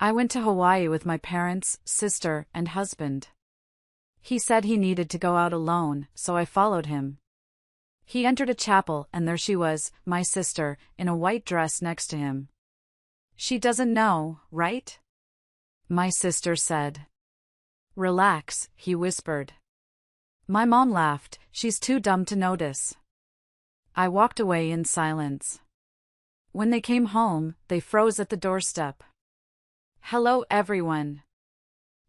I went to Hawaii with my parents, sister, and husband. He said he needed to go out alone, so I followed him. He entered a chapel and there she was, my sister, in a white dress next to him. She doesn't know, right? My sister said. Relax, he whispered. My mom laughed, she's too dumb to notice. I walked away in silence. When they came home, they froze at the doorstep. Hello everyone.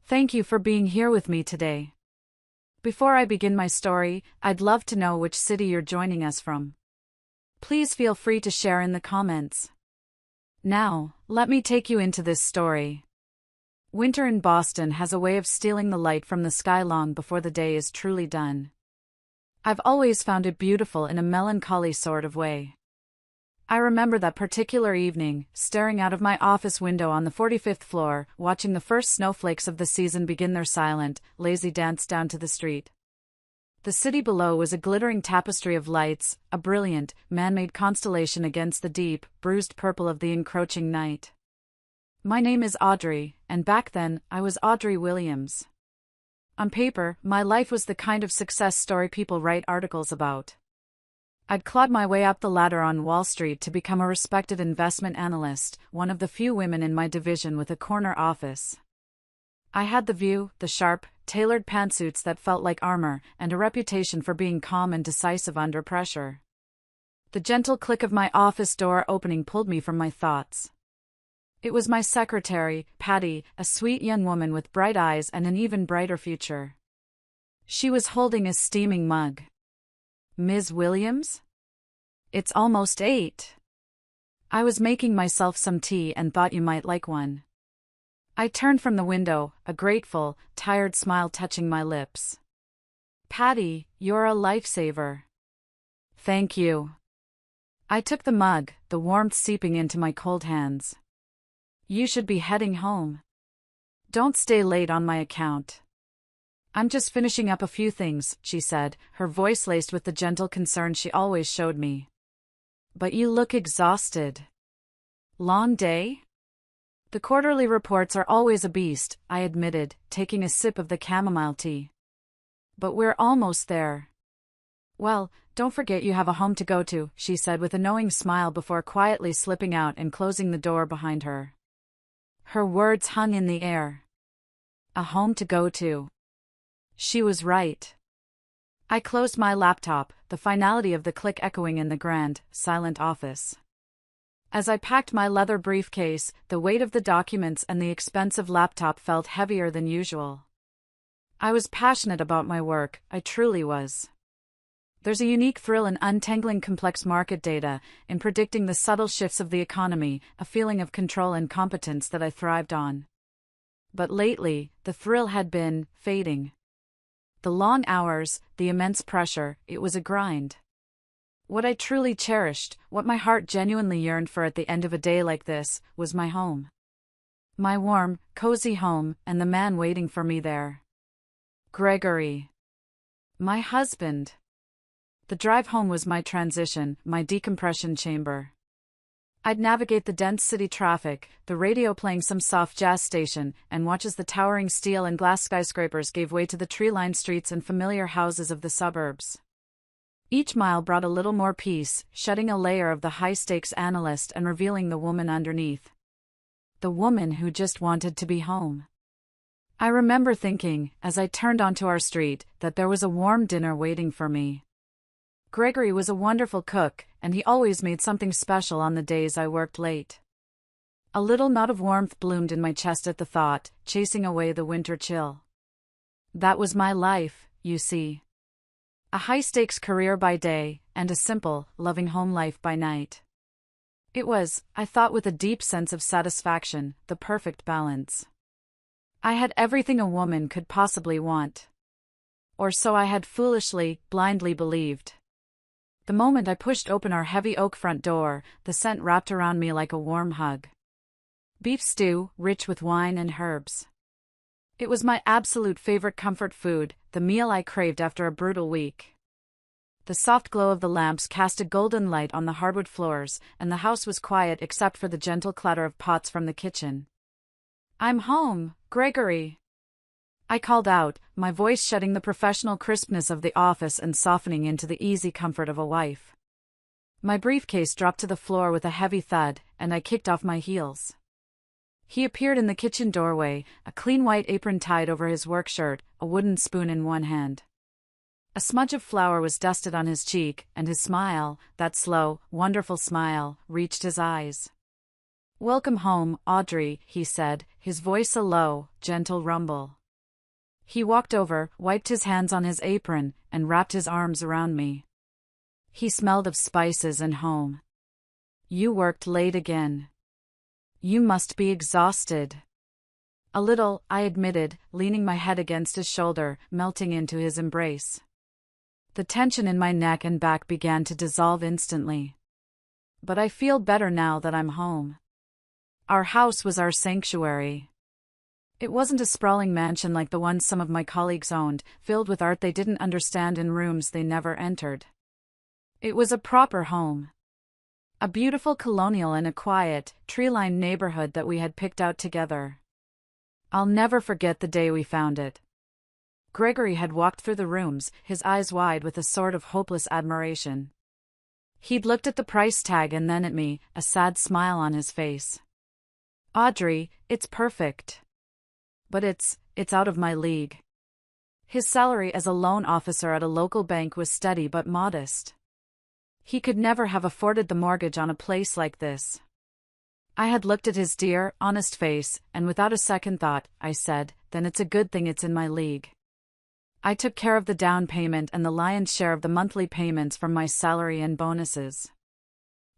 Thank you for being here with me today. Before I begin my story, I'd love to know which city you're joining us from. Please feel free to share in the comments. Now, let me take you into this story. Winter in Boston has a way of stealing the light from the sky long before the day is truly done. I've always found it beautiful in a melancholy sort of way. I remember that particular evening, staring out of my office window on the 45th floor, watching the first snowflakes of the season begin their silent, lazy dance down to the street. The city below was a glittering tapestry of lights, a brilliant, man-made constellation against the deep, bruised purple of the encroaching night. My name is Audrey, and back then, I was Audrey Williams. On paper, my life was the kind of success story people write articles about. I'd clawed my way up the ladder on Wall Street to become a respected investment analyst, one of the few women in my division with a corner office. I had the view, the sharp, tailored pantsuits that felt like armor, and a reputation for being calm and decisive under pressure. The gentle click of my office door opening pulled me from my thoughts. It was my secretary, Patty, a sweet young woman with bright eyes and an even brighter future. She was holding a steaming mug. Ms. Williams? It's almost 8. I was making myself some tea and thought you might like one. I turned from the window, a grateful, tired smile touching my lips. Patty, you're a lifesaver. Thank you. I took the mug, the warmth seeping into my cold hands. You should be heading home. Don't stay late on my account. I'm just finishing up a few things, she said, her voice laced with the gentle concern she always showed me. But you look exhausted. Long day? The quarterly reports are always a beast, I admitted, taking a sip of the chamomile tea. But we're almost there. Well, don't forget you have a home to go to, she said with a knowing smile before quietly slipping out and closing the door behind her. Her words hung in the air. A home to go to. She was right. I closed my laptop, the finality of the click echoing in the grand, silent office. As I packed my leather briefcase, the weight of the documents and the expensive laptop felt heavier than usual. I was passionate about my work, I truly was. There's a unique thrill in untangling complex market data, in predicting the subtle shifts of the economy, a feeling of control and competence that I thrived on. But lately, the thrill had been fading. The long hours, the immense pressure, it was a grind. What I truly cherished, what my heart genuinely yearned for at the end of a day like this, was my home. My warm, cozy home, and the man waiting for me there. Gregory. My husband. The drive home was my transition, my decompression chamber. I'd navigate the dense city traffic, the radio playing some soft jazz station, and watch as the towering steel and glass skyscrapers gave way to the tree-lined streets and familiar houses of the suburbs. Each mile brought a little more peace, shedding a layer of the high-stakes analyst and revealing the woman underneath. The woman who just wanted to be home. I remember thinking, as I turned onto our street, that there was a warm dinner waiting for me. Gregory was a wonderful cook, and he always made something special on the days I worked late. A little knot of warmth bloomed in my chest at the thought, chasing away the winter chill. That was my life, you see. A high-stakes career by day, and a simple, loving home life by night. It was, I thought with a deep sense of satisfaction, the perfect balance. I had everything a woman could possibly want. Or so I had foolishly, blindly believed. The moment I pushed open our heavy oak front door, the scent wrapped around me like a warm hug. Beef stew, rich with wine and herbs. It was my absolute favorite comfort food, the meal I craved after a brutal week. The soft glow of the lamps cast a golden light on the hardwood floors, and the house was quiet except for the gentle clatter of pots from the kitchen. I'm home, Gregory. I called out, my voice shedding the professional crispness of the office and softening into the easy comfort of a wife. My briefcase dropped to the floor with a heavy thud, and I kicked off my heels. He appeared in the kitchen doorway, a clean white apron tied over his work shirt, a wooden spoon in one hand. A smudge of flour was dusted on his cheek, and his smile, that slow, wonderful smile, reached his eyes. "Welcome home, Audrey," he said, his voice a low, gentle rumble. He walked over, wiped his hands on his apron, and wrapped his arms around me. He smelled of spices and home. "You worked late again. You must be exhausted." "A little," I admitted, leaning my head against his shoulder, melting into his embrace. The tension in my neck and back began to dissolve instantly. "But I feel better now that I'm home." Our house was our sanctuary. It wasn't a sprawling mansion like the ones some of my colleagues owned, filled with art they didn't understand in rooms they never entered. It was a proper home. A beautiful colonial in a quiet, tree-lined neighborhood that we had picked out together. I'll never forget the day we found it. Gregory had walked through the rooms, his eyes wide with a sort of hopeless admiration. He'd looked at the price tag and then at me, a sad smile on his face. "Audrey, it's perfect. But it's out of my league." His salary as a loan officer at a local bank was steady but modest. He could never have afforded the mortgage on a place like this. I had looked at his dear, honest face, and without a second thought, I said, "Then it's a good thing it's in my league." I took care of the down payment and the lion's share of the monthly payments from my salary and bonuses.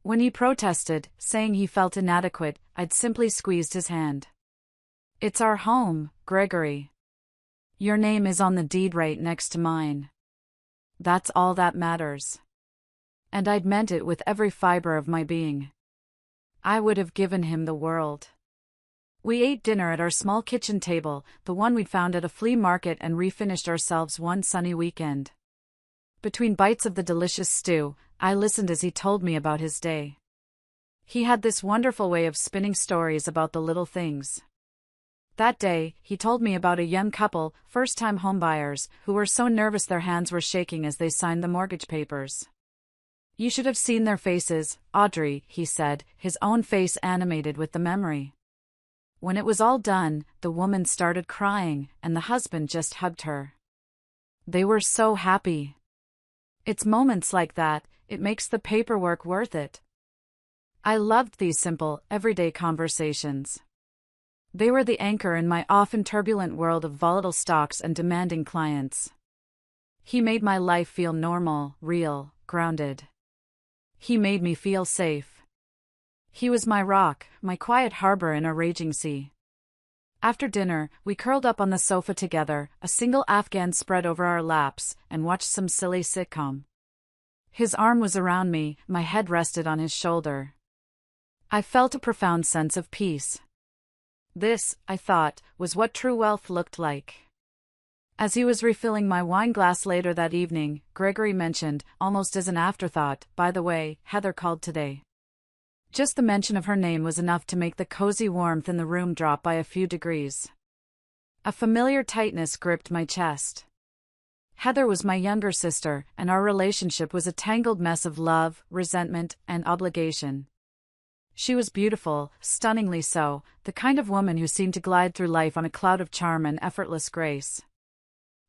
When he protested, saying he felt inadequate, I'd simply squeezed his hand. "It's our home, Gregory. Your name is on the deed right next to mine. That's all that matters." And I'd meant it with every fiber of my being. I would have given him the world. We ate dinner at our small kitchen table, the one we'd found at a flea market, and refinished ourselves one sunny weekend. Between bites of the delicious stew, I listened as he told me about his day. He had this wonderful way of spinning stories about the little things. That day, he told me about a young couple, first-time homebuyers, who were so nervous their hands were shaking as they signed the mortgage papers. "You should have seen their faces, Audrey," he said, his own face animated with the memory. When it was all done, the woman started crying, and the husband just hugged her. They were so happy. It's moments like that, it makes the paperwork worth it. I loved these simple, everyday conversations. They were the anchor in my often turbulent world of volatile stocks and demanding clients. He made my life feel normal, real, grounded. He made me feel safe. He was my rock, my quiet harbor in a raging sea. After dinner, we curled up on the sofa together, a single Afghan spread over our laps, and watched some silly sitcom. His arm was around me, my head rested on his shoulder. I felt a profound sense of peace. This, I thought, was what true wealth looked like. As he was refilling my wine glass later that evening, Gregory mentioned, almost as an afterthought, "By the way, Heather called today." Just the mention of her name was enough to make the cozy warmth in the room drop by a few degrees. A familiar tightness gripped my chest. Heather was my younger sister, and our relationship was a tangled mess of love, resentment, and obligation. She was beautiful, stunningly so, the kind of woman who seemed to glide through life on a cloud of charm and effortless grace.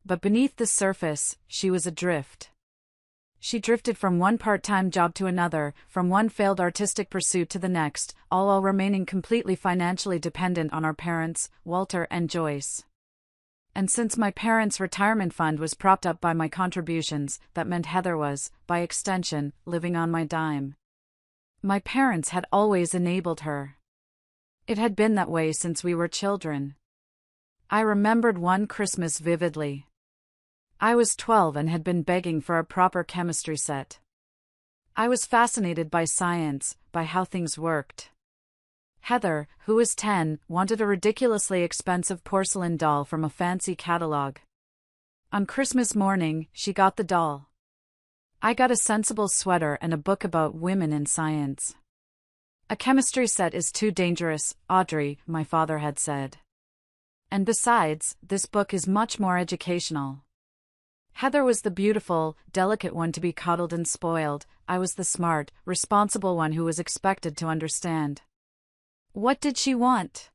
But beneath the surface, she was adrift. She drifted from one part-time job to another, from one failed artistic pursuit to the next, all while remaining completely financially dependent on our parents, Walter and Joyce. And since my parents' retirement fund was propped up by my contributions, that meant Heather was, by extension, living on my dime. My parents had always enabled her. It had been that way since we were children. I remembered one Christmas vividly. I was 12 and had been begging for a proper chemistry set. I was fascinated by science, by how things worked. Heather, who was 10, wanted a ridiculously expensive porcelain doll from a fancy catalog. On Christmas morning, she got the doll. I got a sensible sweater and a book about women in science. "A chemistry set is too dangerous, Audrey," my father had said. And besides, this book is much more educational. Heather was the beautiful, delicate one to be coddled and spoiled. I was the smart, responsible one who was expected to understand. What did she want?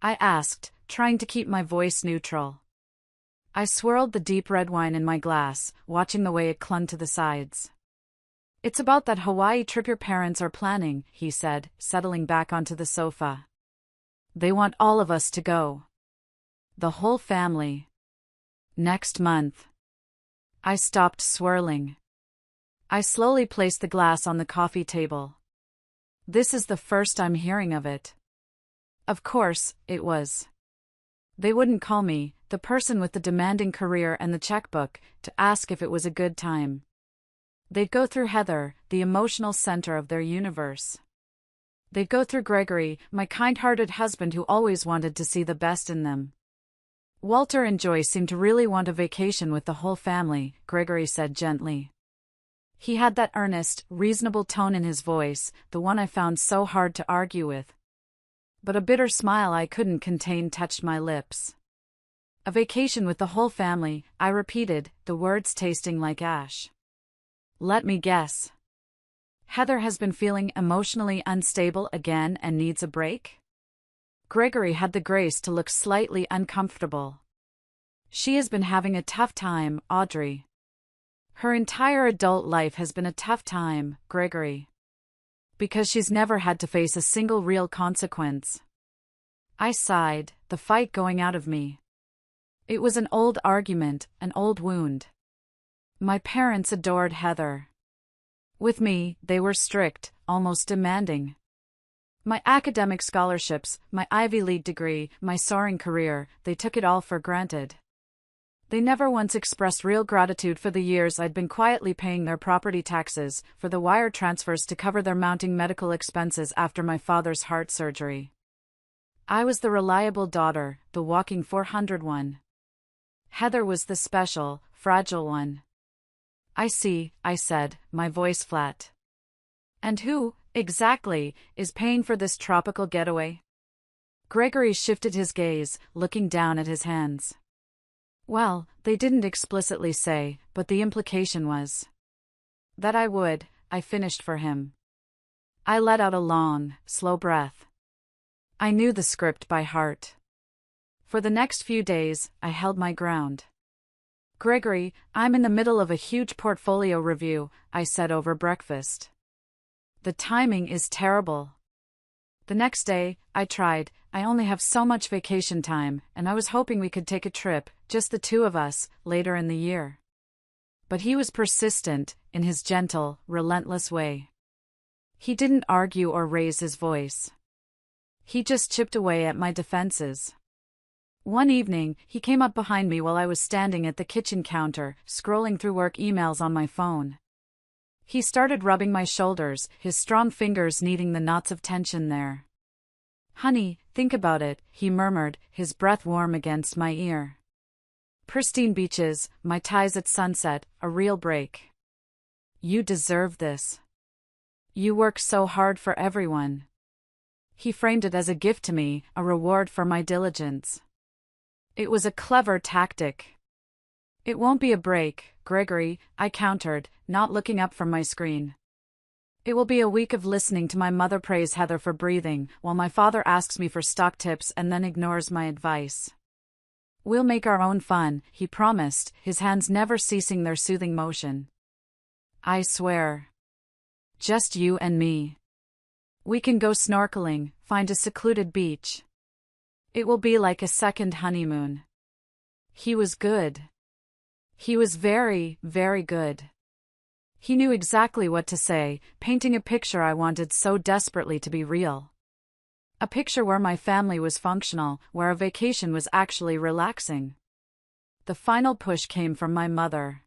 I asked, trying to keep my voice neutral. I swirled the deep red wine in my glass, watching the way it clung to the sides. It's about that Hawaii trip your parents are planning, he said, settling back onto the sofa. They want all of us to go. The whole family. Next month. I stopped swirling. I slowly placed the glass on the coffee table. This is the first I'm hearing of it. Of course, it was. They wouldn't call me, the person with the demanding career and the checkbook, to ask if it was a good time. They'd go through Heather, the emotional center of their universe. They'd go through Gregory, my kind-hearted husband who always wanted to see the best in them. Walter and Joyce seemed to really want a vacation with the whole family, Gregory said gently. He had that earnest, reasonable tone in his voice, the one I found so hard to argue with. But a bitter smile I couldn't contain touched my lips. A vacation with the whole family, I repeated, the words tasting like ash. Let me guess. Heather has been feeling emotionally unstable again and needs a break? Gregory had the grace to look slightly uncomfortable. She has been having a tough time, Audrey. Her entire adult life has been a tough time, Gregory. Because she's never had to face a single real consequence. I sighed, the fight going out of me. It was an old argument, an old wound. My parents adored Heather. With me, they were strict, almost demanding. My academic scholarships, my Ivy League degree, my soaring career, they took it all for granted. They never once expressed real gratitude for the years I'd been quietly paying their property taxes, for the wire transfers to cover their mounting medical expenses after my father's heart surgery. I was the reliable daughter, the walking 400 one. Heather was the special, fragile one. I see, I said, my voice flat. And who, exactly, is paying for this tropical getaway? Gregory shifted his gaze, looking down at his hands. Well, they didn't explicitly say, but the implication was that I would. I finished for him. I let out a long, slow breath. I knew the script by heart. For the next few days, I held my ground. Gregory, I'm in the middle of a huge portfolio review, I said over breakfast. The timing is terrible. The next day, I tried. I only have so much vacation time, and I was hoping we could take a trip, just the two of us, later in the year. But he was persistent, in his gentle, relentless way. He didn't argue or raise his voice. He just chipped away at my defenses. One evening, he came up behind me while I was standing at the kitchen counter, scrolling through work emails on my phone. He started rubbing my shoulders, his strong fingers kneading the knots of tension there. Honey, think about it, he murmured, his breath warm against my ear. Pristine beaches, my ties at sunset, a real break. You deserve this. You work so hard for everyone. He framed it as a gift to me, a reward for my diligence. It was a clever tactic. It won't be a break, Gregory, I countered, not looking up from my screen. It will be a week of listening to my mother praise Heather for breathing, while my father asks me for stock tips and then ignores my advice. We'll make our own fun, he promised, his hands never ceasing their soothing motion. I swear. Just you and me. We can go snorkeling, find a secluded beach. It will be like a second honeymoon. He was good. He was very, very good. He knew exactly what to say, painting a picture I wanted so desperately to be real. A picture where my family was functional, where a vacation was actually relaxing. The final push came from my mother.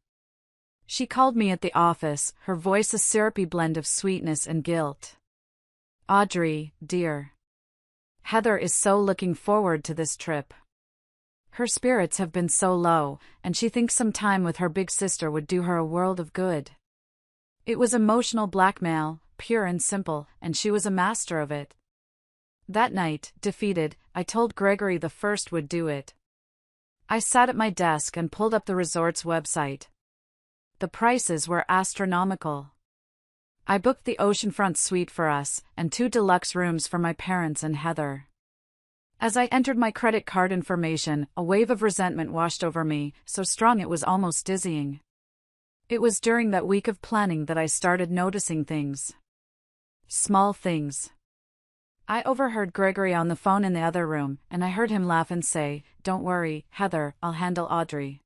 She called me at the office, her voice a syrupy blend of sweetness and guilt. Audrey, dear. Heather is so looking forward to this trip. Her spirits have been so low, and she thinks some time with her big sister would do her a world of good. It was emotional blackmail, pure and simple, and she was a master of it. That night, defeated, I told Gregory the first would do it. I sat at my desk and pulled up the resort's website. The prices were astronomical. I booked the oceanfront suite for us, and 2 deluxe rooms for my parents and Heather. As I entered my credit card information, a wave of resentment washed over me, so strong it was almost dizzying. It was during that week of planning that I started noticing things. Small things. I overheard Gregory on the phone in the other room, and I heard him laugh and say, "Don't worry, Heather, I'll handle Audrey.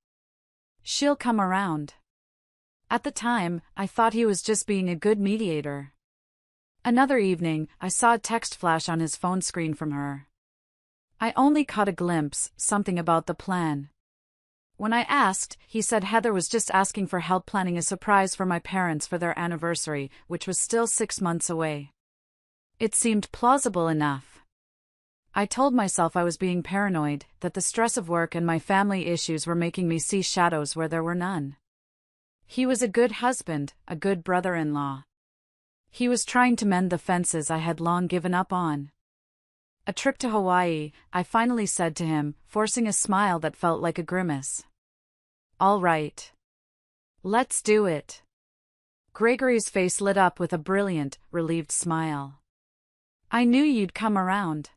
She'll come around." At the time, I thought he was just being a good mediator. Another evening, I saw a text flash on his phone screen from her. I only caught a glimpse, something about the plan. When I asked, he said Heather was just asking for help planning a surprise for my parents for their anniversary, which was still 6 months away. It seemed plausible enough. I told myself I was being paranoid, that the stress of work and my family issues were making me see shadows where there were none. He was a good husband, a good brother-in-law. He was trying to mend the fences I had long given up on. A trip to Hawaii, I finally said to him, forcing a smile that felt like a grimace. "All right. Let's do it." Gregory's face lit up with a brilliant, relieved smile. "I knew you'd come around.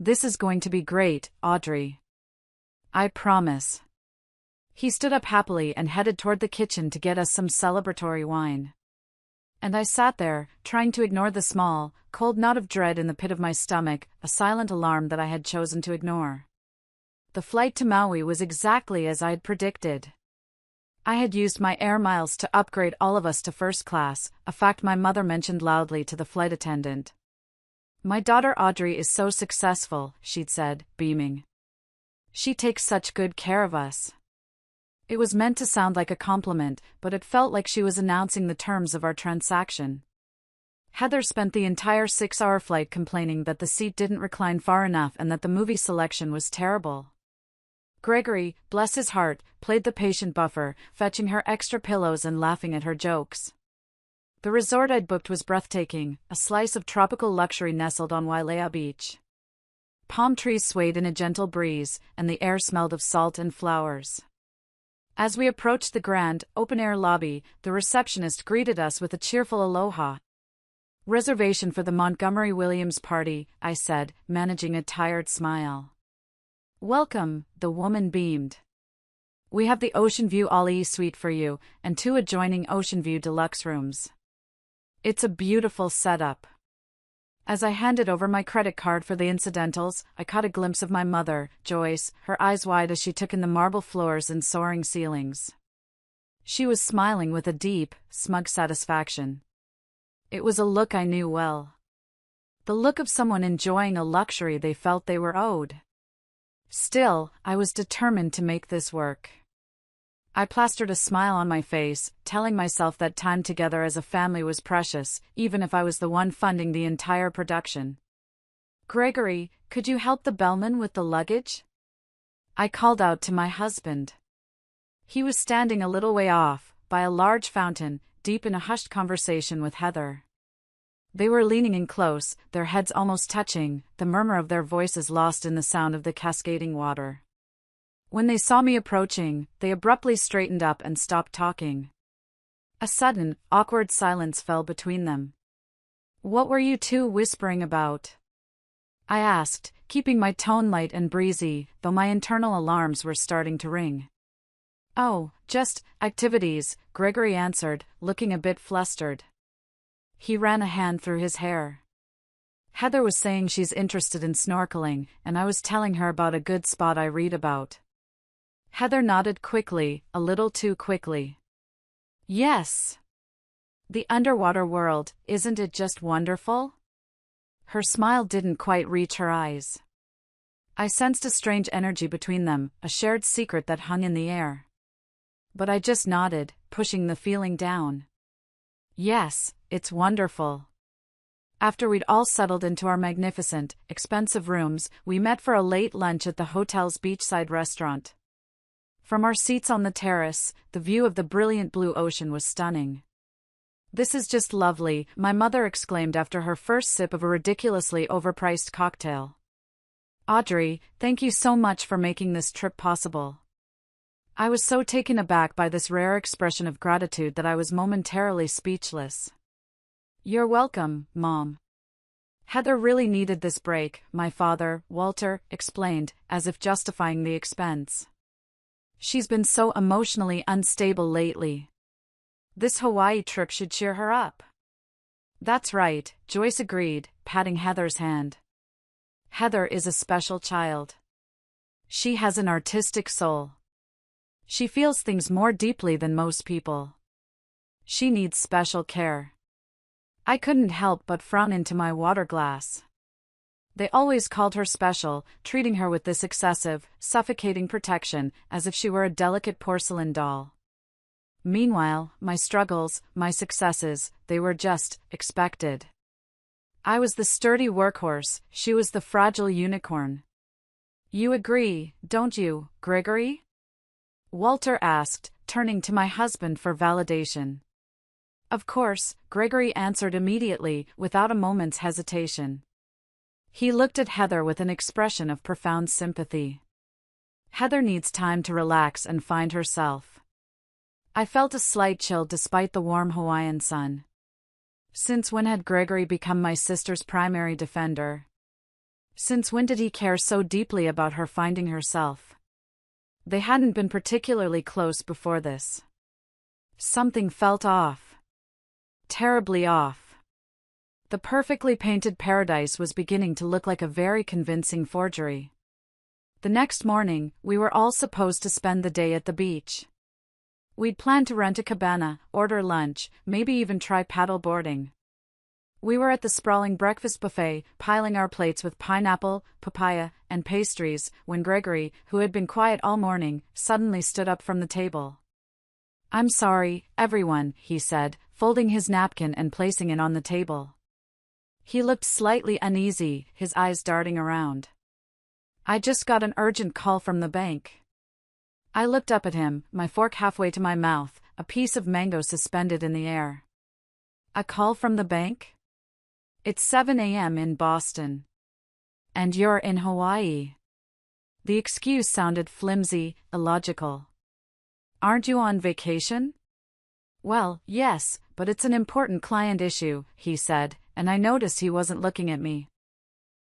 This is going to be great, Audrey. I promise." He stood up happily and headed toward the kitchen to get us some celebratory wine. And I sat there, trying to ignore the small, cold knot of dread in the pit of my stomach, a silent alarm that I had chosen to ignore. The flight to Maui was exactly as I had predicted. I had used my air miles to upgrade all of us to first class, a fact my mother mentioned loudly to the flight attendant. "My daughter Audrey is so successful," she'd said, beaming. "She takes such good care of us." It was meant to sound like a compliment, but it felt like she was announcing the terms of our transaction. Heather spent the entire 6-hour flight complaining that the seat didn't recline far enough and that the movie selection was terrible. Gregory, bless his heart, played the patient buffer, fetching her extra pillows and laughing at her jokes. The resort I'd booked was breathtaking, a slice of tropical luxury nestled on Wailea Beach. Palm trees swayed in a gentle breeze, and the air smelled of salt and flowers. As we approached the grand, open-air lobby, the receptionist greeted us with a cheerful aloha. "Reservation for the Montgomery Williams party," I said, managing a tired smile. "Welcome," the woman beamed. "We have the Ocean View All-E suite for you, and 2 adjoining Ocean View deluxe rooms. It's a beautiful setup." As I handed over my credit card for the incidentals, I caught a glimpse of my mother, Joyce, her eyes wide as she took in the marble floors and soaring ceilings. She was smiling with a deep, smug satisfaction. It was a look I knew well. The look of someone enjoying a luxury they felt they were owed. Still, I was determined to make this work. I plastered a smile on my face, telling myself that time together as a family was precious, even if I was the one funding the entire production. "Gregory, could you help the bellman with the luggage?" I called out to my husband. He was standing a little way off, by a large fountain, deep in a hushed conversation with Heather. They were leaning in close, their heads almost touching, the murmur of their voices lost in the sound of the cascading water. When they saw me approaching, they abruptly straightened up and stopped talking. A sudden, awkward silence fell between them. "What were you 2 whispering about?" I asked, keeping my tone light and breezy, though my internal alarms were starting to ring. "Oh, just activities," Gregory answered, looking a bit flustered. He ran a hand through his hair. "Heather was saying she's interested in snorkeling, and I was telling her about a good spot I read about." Heather nodded quickly, a little too quickly. "Yes. The underwater world, isn't it just wonderful?" Her smile didn't quite reach her eyes. I sensed a strange energy between them, a shared secret that hung in the air. But I just nodded, pushing the feeling down. "Yes, it's wonderful." After we'd all settled into our magnificent, expensive rooms, we met for a late lunch at the hotel's beachside restaurant. From our seats on the terrace, the view of the brilliant blue ocean was stunning. "This is just lovely," my mother exclaimed after her first sip of a ridiculously overpriced cocktail. "Audrey, thank you so much for making this trip possible." I was so taken aback by this rare expression of gratitude that I was momentarily speechless. "You're welcome, Mom. Heather really needed this break," my father, Walter, explained, as if justifying the expense. "She's been so emotionally unstable lately. This Hawaii trip should cheer her up." "That's right," Joyce agreed, patting Heather's hand. "Heather is a special child. She has an artistic soul. She feels things more deeply than most people. She needs special care." I couldn't help but frown into my water glass. They always called her special, treating her with this excessive, suffocating protection, as if she were a delicate porcelain doll. Meanwhile, my struggles, my successes, they were just expected. I was the sturdy workhorse, she was the fragile unicorn. "You agree, don't you, Gregory?" Walter asked, turning to my husband for validation. "Of course," Gregory answered immediately, without a moment's hesitation. He looked at Heather with an expression of profound sympathy. "Heather needs time to relax and find herself." I felt a slight chill despite the warm Hawaiian sun. Since when had Gregory become my sister's primary defender? Since when did he care so deeply about her finding herself? They hadn't been particularly close before this. Something felt off. Terribly off. The perfectly painted paradise was beginning to look like a very convincing forgery. The next morning, we were all supposed to spend the day at the beach. We'd planned to rent a cabana, order lunch, maybe even try paddle boarding. We were at the sprawling breakfast buffet, piling our plates with pineapple, papaya, and pastries, when Gregory, who had been quiet all morning, suddenly stood up from the table. "I'm sorry, everyone," he said, folding his napkin and placing it on the table. He looked slightly uneasy, his eyes darting around. "I just got an urgent call from the bank." I looked up at him, my fork halfway to my mouth, a piece of mango suspended in the air. "A call from the bank? It's 7 a.m. in Boston. And you're in Hawaii." The excuse sounded flimsy, illogical. "Aren't you on vacation?" "Well, yes, but it's an important client issue," he said, and I noticed he wasn't looking at me.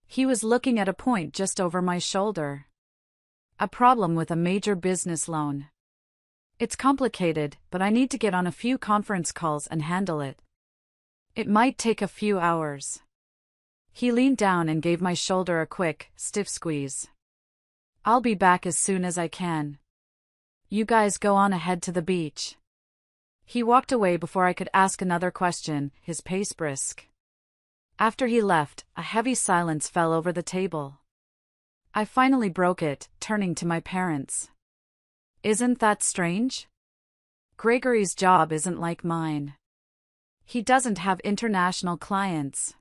He was looking at a point just over my shoulder. "A problem with a major business loan. It's complicated, but I need to get on a few conference calls and handle it. It might take a few hours." He leaned down and gave my shoulder a quick, stiff squeeze. "I'll be back as soon as I can. You guys go on ahead to the beach." He walked away before I could ask another question, his pace brisk. After he left, a heavy silence fell over the table. I finally broke it, turning to my parents. "Isn't that strange? Gregory's job isn't like mine. He doesn't have international clients.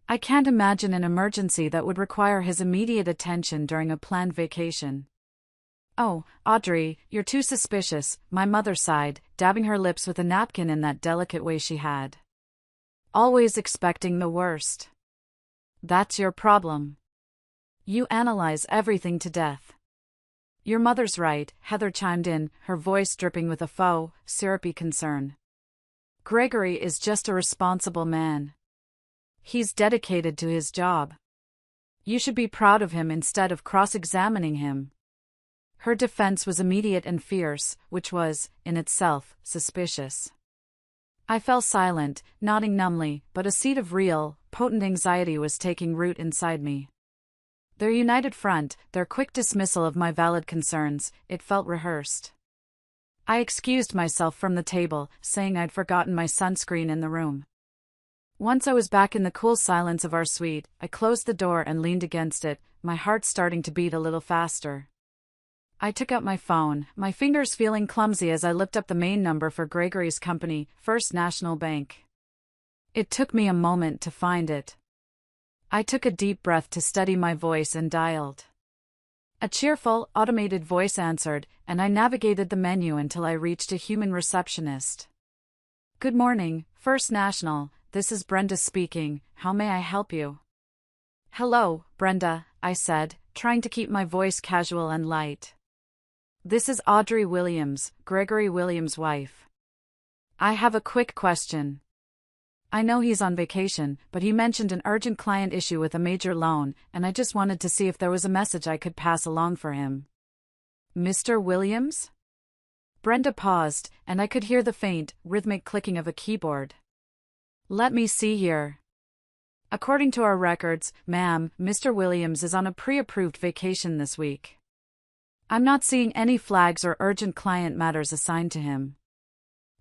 I can't imagine an emergency that would require his immediate attention during a planned vacation." "Oh, Audrey, you're too suspicious," my mother sighed, dabbing her lips with a napkin in that delicate way she had. "Always expecting the worst. That's your problem. You analyze everything to death." "Your mother's right," Heather chimed in, her voice dripping with a faux, syrupy concern. "Gregory is just a responsible man. He's dedicated to his job. You should be proud of him instead of cross-examining him." Her defense was immediate and fierce, which was, in itself, suspicious. I fell silent, nodding numbly, but a seed of real, potent anxiety was taking root inside me. Their united front, their quick dismissal of my valid concerns, it felt rehearsed. I excused myself from the table, saying I'd forgotten my sunscreen in the room. Once I was back in the cool silence of our suite, I closed the door and leaned against it, my heart starting to beat a little faster. I took out my phone, my fingers feeling clumsy as I looked up the main number for Gregory's company, First National Bank. It took me a moment to find it. I took a deep breath to steady my voice and dialed. A cheerful, automated voice answered, and I navigated the menu until I reached a human receptionist. Good morning, First National. This is Brenda speaking. How may I help you? Hello, Brenda, I said, trying to keep my voice casual and light. This is Audrey Williams, Gregory Williams' wife. I have a quick question. I know he's on vacation, but he mentioned an urgent client issue with a major loan, and I just wanted to see if there was a message I could pass along for him. Mr. Williams? Brenda paused, and I could hear the faint, rhythmic clicking of a keyboard. Let me see here. According to our records, ma'am, Mr. Williams is on a pre-approved vacation this week. I'm not seeing any flags or urgent client matters assigned to him.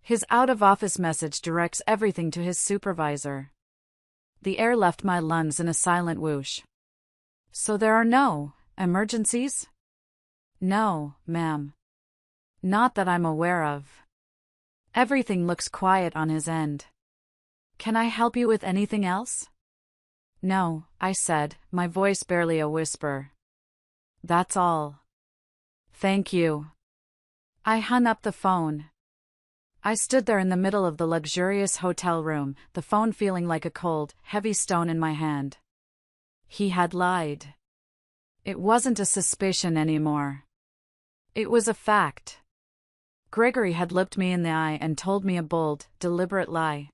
His out-of-office message directs everything to his supervisor. The air left my lungs in a silent whoosh. So there are no emergencies? No, ma'am. Not that I'm aware of. Everything looks quiet on his end. Can I help you with anything else? No, I said, my voice barely a whisper. That's all. Thank you. I hung up the phone. I stood there in the middle of the luxurious hotel room, the phone feeling like a cold, heavy stone in my hand. He had lied. It wasn't a suspicion anymore. It was a fact. Gregory had looked me in the eye and told me a bold, deliberate lie.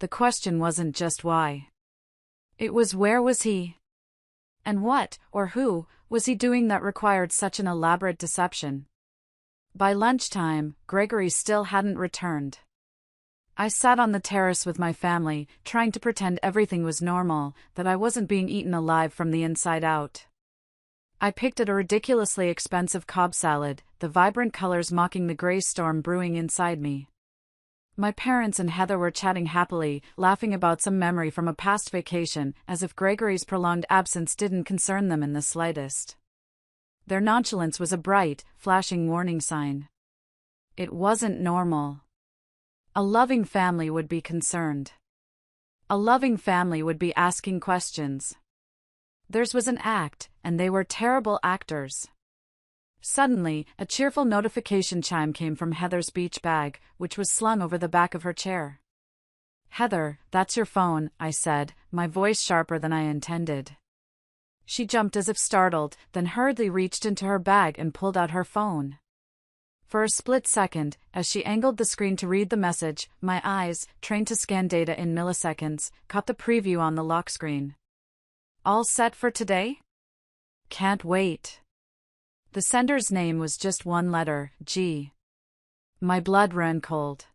The question wasn't just why. It was where was he? And what, or who, was he doing that required such an elaborate deception? By lunchtime, Gregory still hadn't returned. I sat on the terrace with my family, trying to pretend everything was normal, that I wasn't being eaten alive from the inside out. I picked at a ridiculously expensive Cobb salad, the vibrant colors mocking the gray storm brewing inside me. My parents and Heather were chatting happily, laughing about some memory from a past vacation, as if Gregory's prolonged absence didn't concern them in the slightest. Their nonchalance was a bright, flashing warning sign. It wasn't normal. A loving family would be concerned. A loving family would be asking questions. Theirs was an act, and they were terrible actors. Suddenly, a cheerful notification chime came from Heather's beach bag, which was slung over the back of her chair. Heather, that's your phone, I said, my voice sharper than I intended. She jumped as if startled, then hurriedly reached into her bag and pulled out her phone. For a split second, as she angled the screen to read the message, my eyes, trained to scan data in milliseconds, caught the preview on the lock screen. All set for today? Can't wait. The sender's name was just one letter, G. My blood ran cold.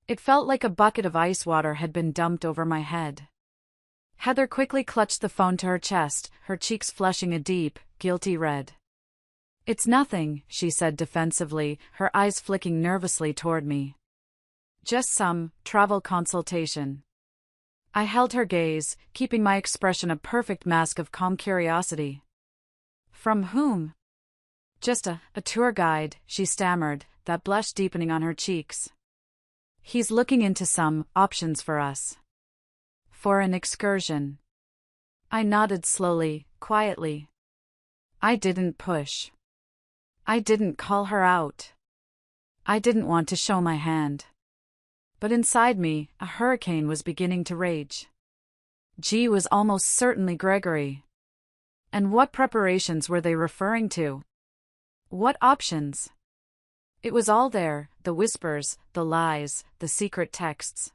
It felt like a bucket of ice water had been dumped over my head. Heather quickly clutched the phone to her chest, her cheeks flushing a deep, guilty red. It's nothing, she said defensively, her eyes flicking nervously toward me. Just some travel consultation. I held her gaze, keeping my expression a perfect mask of calm curiosity. From whom? Just a tour guide, she stammered, that blush deepening on her cheeks. He's looking into some options for us. For an excursion. I nodded slowly, quietly. I didn't push. I didn't call her out. I didn't want to show my hand. But inside me, a hurricane was beginning to rage. G was almost certainly Gregory. And what preparations were they referring to? What options? It was all there, the whispers, the lies, the secret texts.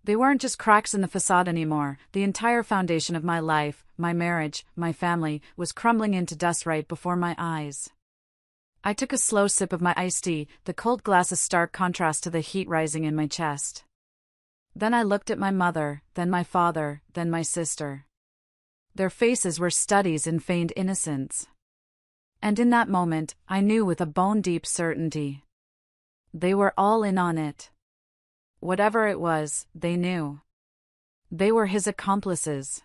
They weren't just cracks in the facade anymore. The entire foundation of my life, my marriage, my family, was crumbling into dust right before my eyes. I took a slow sip of my iced tea, the cold glass a stark contrast to the heat rising in my chest. Then I looked at my mother, then my father, then my sister. Their faces were studies in feigned innocence. And in that moment, I knew with a bone-deep certainty. They were all in on it. Whatever it was, they knew. They were his accomplices.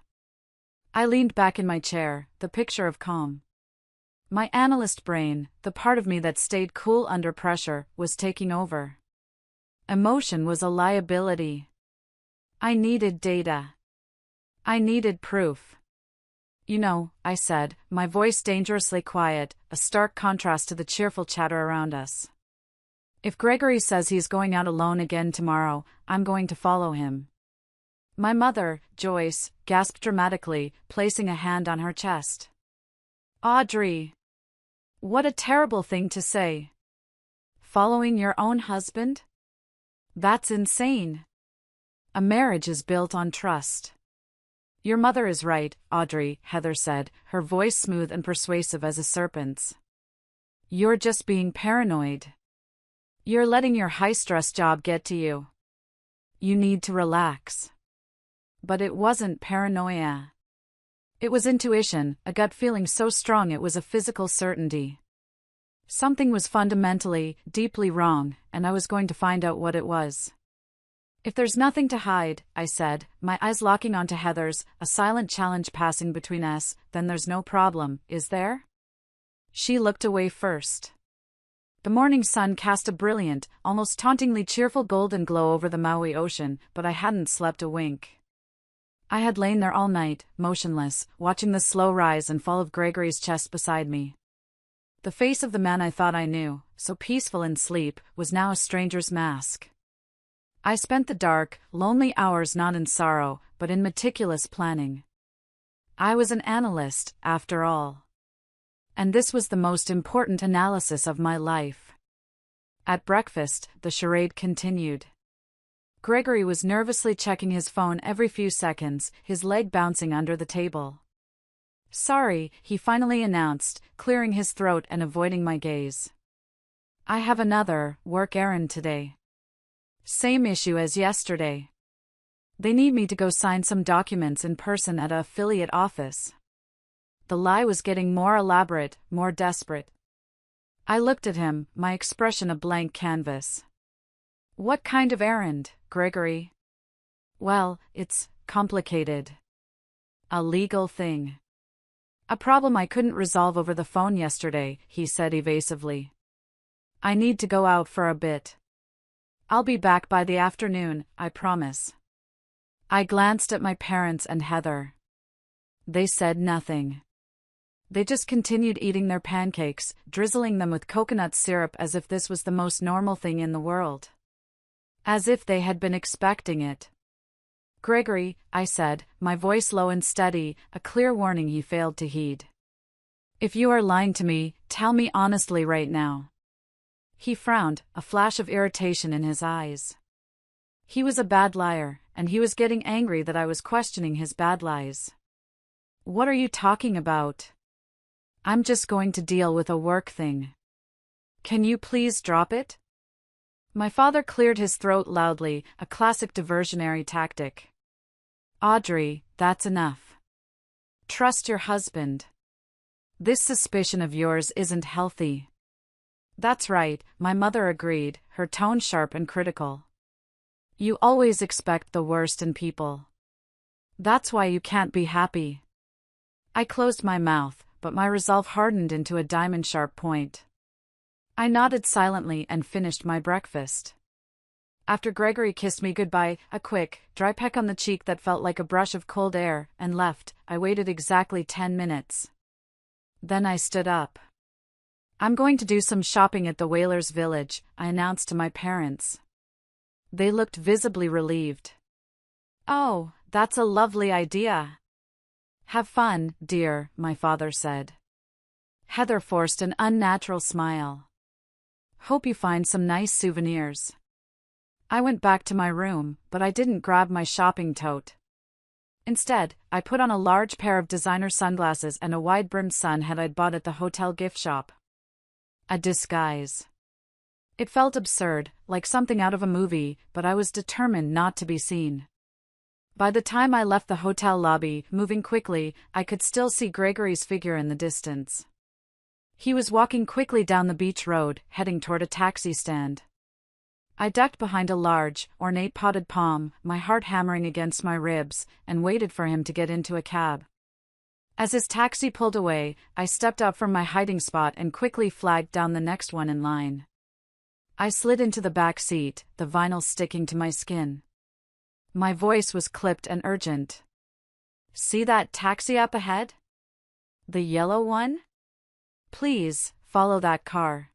I leaned back in my chair, the picture of calm. My analyst brain, the part of me that stayed cool under pressure, was taking over. Emotion was a liability. I needed data. I needed proof. You know, I said, my voice dangerously quiet, a stark contrast to the cheerful chatter around us. If Gregory says he's going out alone again tomorrow, I'm going to follow him. My mother, Joyce, gasped dramatically, placing a hand on her chest. Audrey! What a terrible thing to say. Following your own husband? That's insane. A marriage is built on trust. Your mother is right, Audrey, Heather said, her voice smooth and persuasive as a serpent's. You're just being paranoid. You're letting your high-stress job get to you. You need to relax. But it wasn't paranoia. It was intuition, a gut feeling so strong it was a physical certainty. Something was fundamentally, deeply wrong, and I was going to find out what it was. If there's nothing to hide, I said, my eyes locking onto Heather's, a silent challenge passing between us, then there's no problem, is there? She looked away first. The morning sun cast a brilliant, almost tauntingly cheerful golden glow over the Maui ocean, but I hadn't slept a wink. I had lain there all night, motionless, watching the slow rise and fall of Gregory's chest beside me. The face of the man I thought I knew, so peaceful in sleep, was now a stranger's mask. I spent the dark, lonely hours not in sorrow, but in meticulous planning. I was an analyst, after all. And this was the most important analysis of my life. At breakfast, the charade continued. Gregory was nervously checking his phone every few seconds, his leg bouncing under the table. Sorry, he finally announced, clearing his throat and avoiding my gaze. I have another work errand today. Same issue as yesterday. They need me to go sign some documents in person at an affiliate office. The lie was getting more elaborate, more desperate. I looked at him, my expression a blank canvas. What kind of errand, Gregory? Well, it's complicated. A legal thing. A problem I couldn't resolve over the phone yesterday, he said evasively. I need to go out for a bit. I'll be back by the afternoon, I promise. I glanced at my parents and Heather. They said nothing. They just continued eating their pancakes, drizzling them with coconut syrup as if this was the most normal thing in the world. As if they had been expecting it. Gregory, I said, my voice low and steady, a clear warning he failed to heed. If you are lying to me, tell me honestly right now. He frowned, a flash of irritation in his eyes. He was a bad liar, and he was getting angry that I was questioning his bad lies. What are you talking about? I'm just going to deal with a work thing. Can you please drop it? My father cleared his throat loudly, a classic diversionary tactic. Audrey, that's enough. Trust your husband. This suspicion of yours isn't healthy. That's right, my mother agreed, her tone sharp and critical. You always expect the worst in people. That's why you can't be happy. I closed my mouth, but my resolve hardened into a diamond-sharp point. I nodded silently and finished my breakfast. After Gregory kissed me goodbye, a quick, dry peck on the cheek that felt like a brush of cold air, and left, I waited exactly 10 minutes. Then I stood up. I'm going to do some shopping at the Whalers' Village, I announced to my parents. They looked visibly relieved. Oh, that's a lovely idea. Have fun, dear, my father said. Heather forced an unnatural smile. Hope you find some nice souvenirs. I went back to my room, but I didn't grab my shopping tote. Instead, I put on a large pair of designer sunglasses and a wide-brimmed sun hat I'd bought at the hotel gift shop. A disguise. It felt absurd, like something out of a movie, but I was determined not to be seen. By the time I left the hotel lobby, moving quickly, I could still see Gregory's figure in the distance. He was walking quickly down the beach road, heading toward a taxi stand. I ducked behind a large, ornate potted palm, my heart hammering against my ribs, and waited for him to get into a cab. As his taxi pulled away, I stepped up from my hiding spot and quickly flagged down the next one in line. I slid into the back seat, the vinyl sticking to my skin. My voice was clipped and urgent. See that taxi up ahead? The yellow one? Please, follow that car.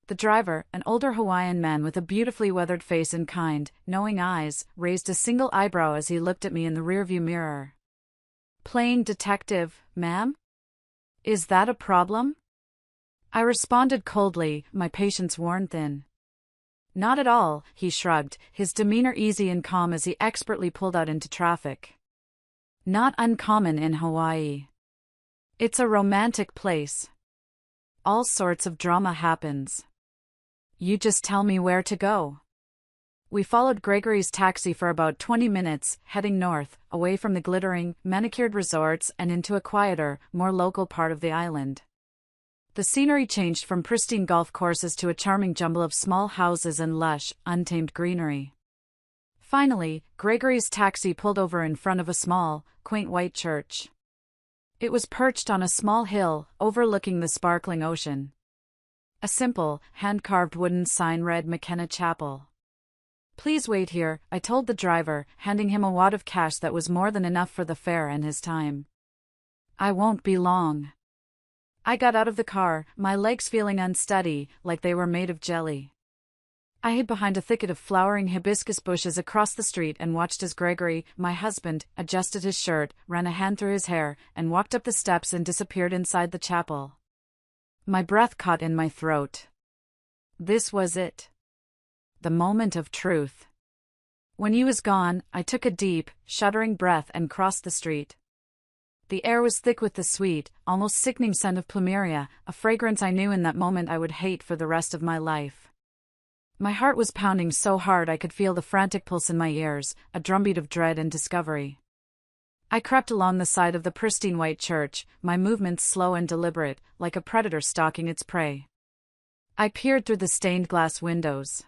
The driver, an older Hawaiian man with a beautifully weathered face and kind, knowing eyes, raised a single eyebrow as he looked at me in the rearview mirror. "Playing detective, ma'am? Is that a problem?" I responded coldly, my patience worn thin. "Not at all," he shrugged, his demeanor easy and calm as he expertly pulled out into traffic. "Not uncommon in Hawaii. It's a romantic place. All sorts of drama happens. You just tell me where to go." We followed Gregory's taxi for about 20 minutes, heading north, away from the glittering, manicured resorts and into a quieter, more local part of the island. The scenery changed from pristine golf courses to a charming jumble of small houses and lush, untamed greenery. Finally, Gregory's taxi pulled over in front of a small, quaint white church. It was perched on a small hill, overlooking the sparkling ocean. A simple, hand-carved wooden sign read McKenna Chapel. "Please wait here," I told the driver, handing him a wad of cash that was more than enough for the fare and his time. "I won't be long." I got out of the car, my legs feeling unsteady, like they were made of jelly. I hid behind a thicket of flowering hibiscus bushes across the street and watched as Gregory, my husband, adjusted his shirt, ran a hand through his hair, and walked up the steps and disappeared inside the chapel. My breath caught in my throat. This was it. The moment of truth. When he was gone, I took a deep, shuddering breath and crossed the street. The air was thick with the sweet, almost sickening scent of plumeria, a fragrance I knew in that moment I would hate for the rest of my life. My heart was pounding so hard I could feel the frantic pulse in my ears, a drumbeat of dread and discovery. I crept along the side of the pristine white church, my movements slow and deliberate, like a predator stalking its prey. I peered through the stained glass windows.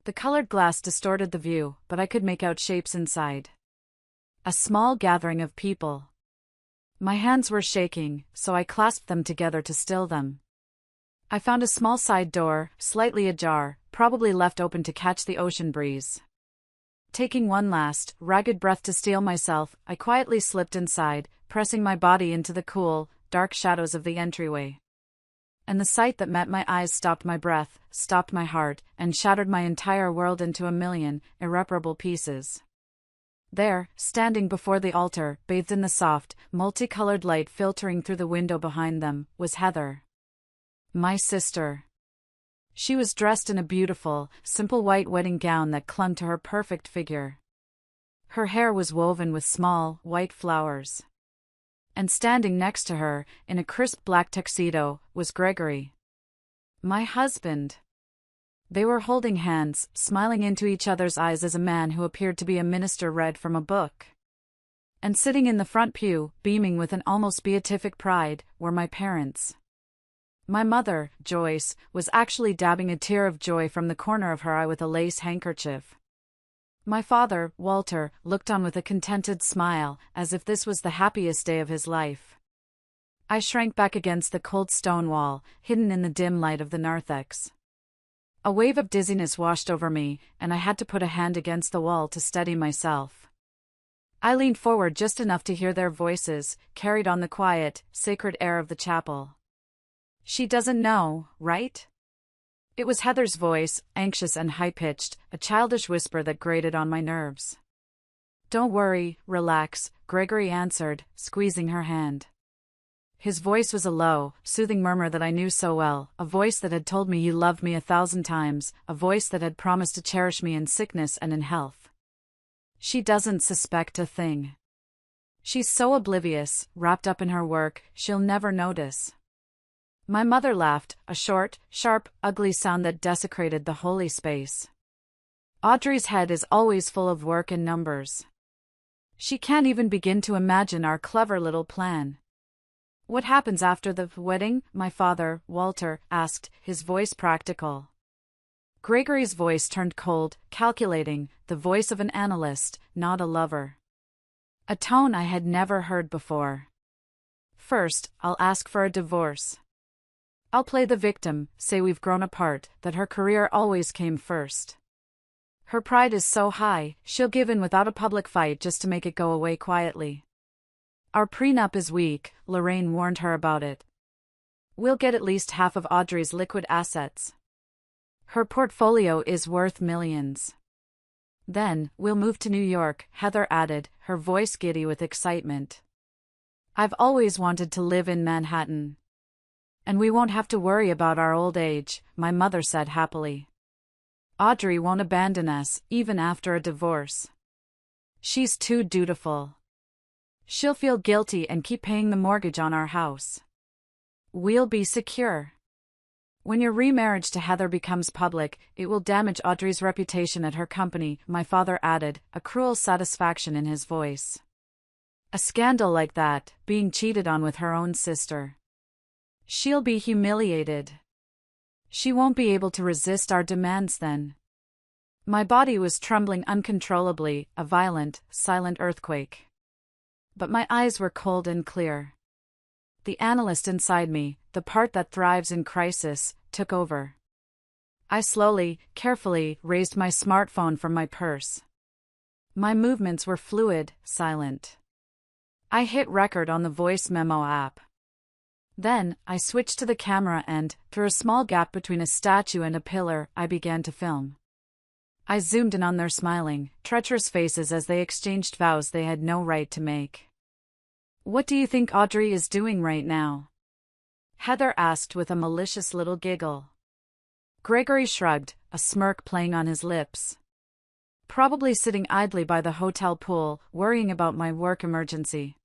The colored glass distorted the view, but I could make out shapes inside. A small gathering of people. My hands were shaking, so I clasped them together to still them. I found a small side door, slightly ajar, probably left open to catch the ocean breeze. Taking one last, ragged breath to steel myself, I quietly slipped inside, pressing my body into the cool, dark shadows of the entryway. And the sight that met my eyes stopped my breath, stopped my heart, and shattered my entire world into a million, irreparable pieces. There, standing before the altar, bathed in the soft, multicolored light filtering through the window behind them, was Heather. My sister. She was dressed in a beautiful, simple white wedding gown that clung to her perfect figure. Her hair was woven with small, white flowers. And standing next to her, in a crisp black tuxedo, was Gregory. My husband. They were holding hands, smiling into each other's eyes as a man who appeared to be a minister read from a book. And sitting in the front pew, beaming with an almost beatific pride, were my parents. My mother, Joyce, was actually dabbing a tear of joy from the corner of her eye with a lace handkerchief. My father, Walter, looked on with a contented smile, as if this was the happiest day of his life. I shrank back against the cold stone wall, hidden in the dim light of the narthex. A wave of dizziness washed over me, and I had to put a hand against the wall to steady myself. I leaned forward just enough to hear their voices, carried on the quiet, sacred air of the chapel. "She doesn't know, right?" It was Heather's voice, anxious and high-pitched, a childish whisper that grated on my nerves. "Don't worry, relax," Gregory answered, squeezing her hand. His voice was a low, soothing murmur that I knew so well, a voice that had told me he loved me 1,000 times, a voice that had promised to cherish me in sickness and in health. "She doesn't suspect a thing. She's so oblivious, wrapped up in her work, she'll never notice." My mother laughed, a short, sharp, ugly sound that desecrated the holy space. "Audrey's head is always full of work and numbers. She can't even begin to imagine our clever little plan." "What happens after the wedding?" my father, Walter, asked, his voice practical. Gregory's voice turned cold, calculating, the voice of an analyst, not a lover. A tone I had never heard before. "First, I'll ask for a divorce. I'll play the victim, say we've grown apart, that her career always came first. Her pride is so high, she'll give in without a public fight just to make it go away quietly. Our prenup is weak, Lorraine warned her about it. We'll get at least half of Audrey's liquid assets. Her portfolio is worth millions. Then, we'll move to New York, Heather added, her voice giddy with excitement. I've always wanted to live in Manhattan. And we won't have to worry about our old age, my mother said happily. Audrey won't abandon us, even after a divorce. She's too dutiful. She'll feel guilty and keep paying the mortgage on our house. We'll be secure. When your remarriage to Heather becomes public, it will damage Audrey's reputation at her company, my father added, a cruel satisfaction in his voice. A scandal like that, being cheated on with her own sister. She'll be humiliated. She won't be able to resist our demands then. My body was trembling uncontrollably, a violent, silent earthquake. But my eyes were cold and clear. The analyst inside me, the part that thrives in crisis, took over. I slowly, carefully, raised my smartphone from my purse. My movements were fluid, silent. I hit record on the voice memo app. Then, I switched to the camera and, through a small gap between a statue and a pillar, I began to film. I zoomed in on their smiling, treacherous faces as they exchanged vows they had no right to make. What do you think Audrey is doing right now? Heather asked with a malicious little giggle. Gregory shrugged, a smirk playing on his lips. Probably sitting idly by the hotel pool, worrying about my work emergency.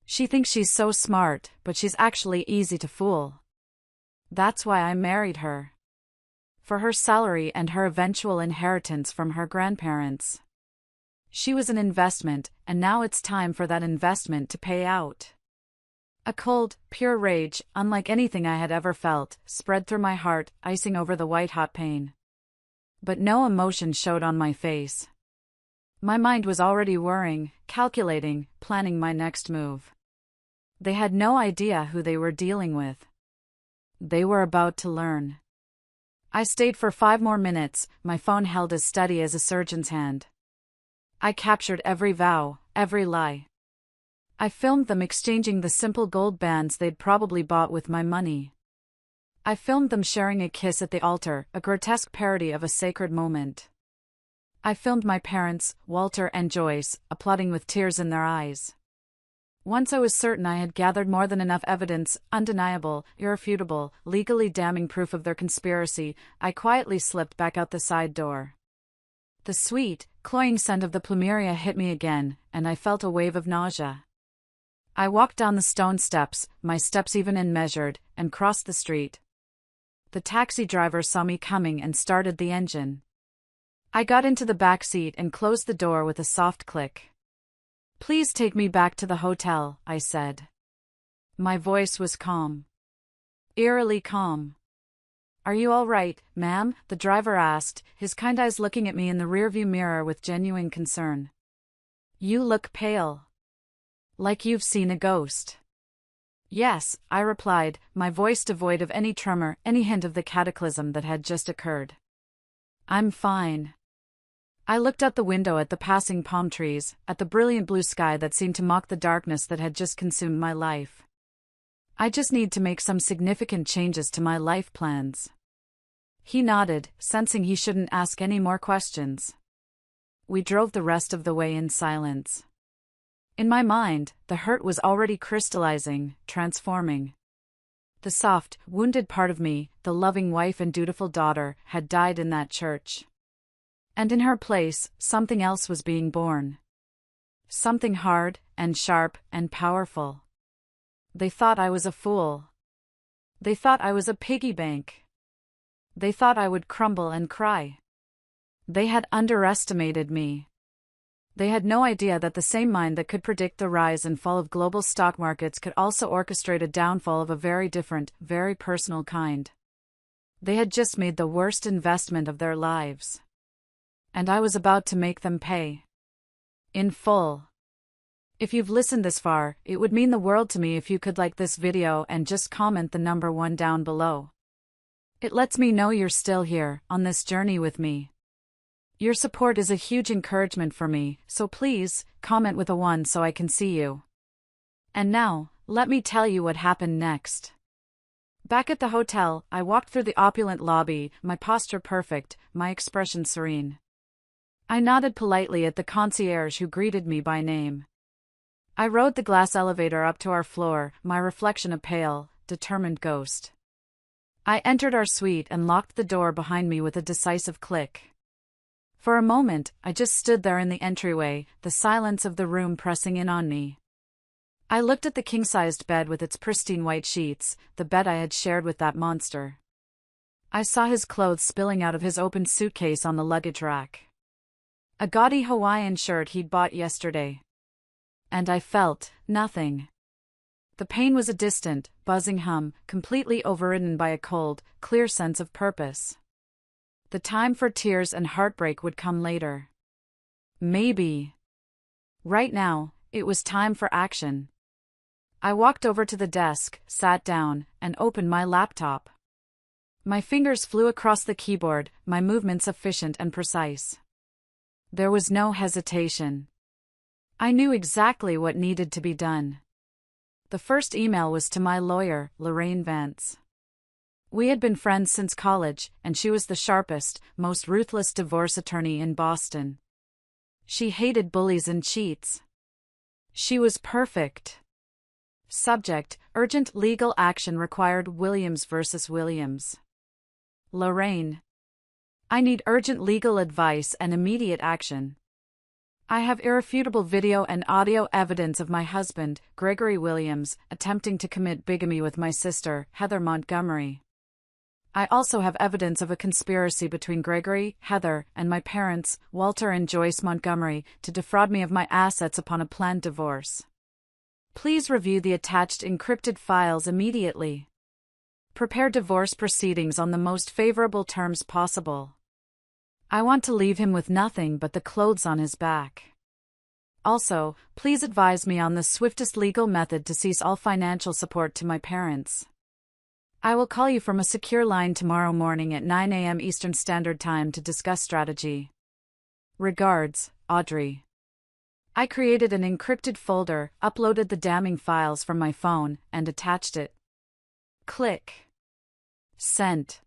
She thinks she's so smart, but she's actually easy to fool. That's why I married her. For her salary and her eventual inheritance from her grandparents. She was an investment, and now it's time for that investment to pay out. A cold, pure rage, unlike anything I had ever felt, spread through my heart, icing over the white-hot pain. But no emotion showed on my face. My mind was already worrying, calculating, planning my next move. They had no idea who they were dealing with. They were about to learn. I stayed for 5 more minutes, my phone held as steady as a surgeon's hand. I captured every vow, every lie. I filmed them exchanging the simple gold bands they'd probably bought with my money. I filmed them sharing a kiss at the altar, a grotesque parody of a sacred moment. I filmed my parents, Walter and Joyce, applauding with tears in their eyes. Once I was certain I had gathered more than enough evidence, undeniable, irrefutable, legally damning proof of their conspiracy, I quietly slipped back out the side door. The sweet, cloying scent of the plumeria hit me again, and I felt a wave of nausea. I walked down the stone steps, my steps even and measured, and crossed the street. The taxi driver saw me coming and started the engine. I got into the back seat and closed the door with a soft click. Please take me back to the hotel, I said. My voice was calm. Eerily calm. Are you all right, ma'am? The driver asked, his kind eyes looking at me in the rearview mirror with genuine concern. You look pale. Like you've seen a ghost. Yes, I replied, my voice devoid of any tremor, any hint of the cataclysm that had just occurred. I'm fine. I looked out the window at the passing palm trees, at the brilliant blue sky that seemed to mock the darkness that had just consumed my life. I just need to make some significant changes to my life plans. He nodded, sensing he shouldn't ask any more questions. We drove the rest of the way in silence. In my mind, the hurt was already crystallizing, transforming. The soft, wounded part of me, the loving wife and dutiful daughter, had died in that church. And in her place, something else was being born. Something hard, and sharp, and powerful. They thought I was a fool. They thought I was a piggy bank. They thought I would crumble and cry. They had underestimated me. They had no idea that the same mind that could predict the rise and fall of global stock markets could also orchestrate a downfall of a very different, very personal kind. They had just made the worst investment of their lives. And I was about to make them pay. In full. If you've listened this far, it would mean the world to me if you could like this video and just comment the number 1 down below. It lets me know you're still here, on this journey with me. Your support is a huge encouragement for me, so please, comment with a 1 so I can see you. And now, let me tell you what happened next. Back at the hotel, I walked through the opulent lobby, my posture perfect, my expression serene. I nodded politely at the concierge who greeted me by name. I rode the glass elevator up to our floor, my reflection a pale, determined ghost. I entered our suite and locked the door behind me with a decisive click. For a moment, I just stood there in the entryway, the silence of the room pressing in on me. I looked at the king-sized bed with its pristine white sheets, the bed I had shared with that monster. I saw his clothes spilling out of his open suitcase on the luggage rack. A gaudy Hawaiian shirt he'd bought yesterday. And I felt nothing. The pain was a distant, buzzing hum, completely overridden by a cold, clear sense of purpose. The time for tears and heartbreak would come later. Maybe. Right now, it was time for action. I walked over to the desk, sat down, and opened my laptop. My fingers flew across the keyboard, my movements efficient and precise. There was no hesitation. I knew exactly what needed to be done. The first email was to my lawyer, Lorraine Vance. We had been friends since college, and she was the sharpest, most ruthless divorce attorney in Boston. She hated bullies and cheats. She was perfect. Subject: urgent legal action required, Williams versus Williams. Lorraine. I need urgent legal advice and immediate action. I have irrefutable video and audio evidence of my husband, Gregory Williams, attempting to commit bigamy with my sister, Heather Montgomery. I also have evidence of a conspiracy between Gregory, Heather, and my parents, Walter and Joyce Montgomery, to defraud me of my assets upon a planned divorce. Please review the attached encrypted files immediately. Prepare divorce proceedings on the most favorable terms possible. I want to leave him with nothing but the clothes on his back. Also, please advise me on the swiftest legal method to cease all financial support to my parents. I will call you from a secure line tomorrow morning at 9 a.m. Eastern Standard Time to discuss strategy. Regards, Audrey. I created an encrypted folder, uploaded the damning files from my phone, and attached it. Click. Sent.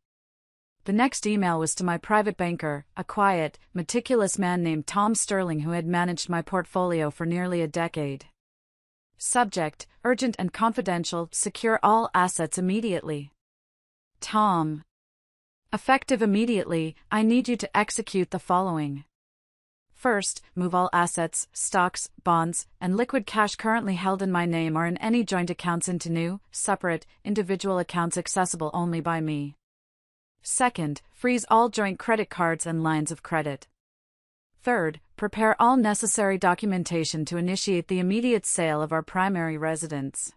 The next email was to my private banker, a quiet, meticulous man named Tom Sterling who had managed my portfolio for nearly a decade. Subject: urgent and confidential, secure all assets immediately. Tom. Effective immediately, I need you to execute the following. First, move all assets, stocks, bonds, and liquid cash currently held in my name or in any joint accounts into new, separate, individual accounts accessible only by me. Second, freeze all joint credit cards and lines of credit. Third, prepare all necessary documentation to initiate the immediate sale of our primary residence.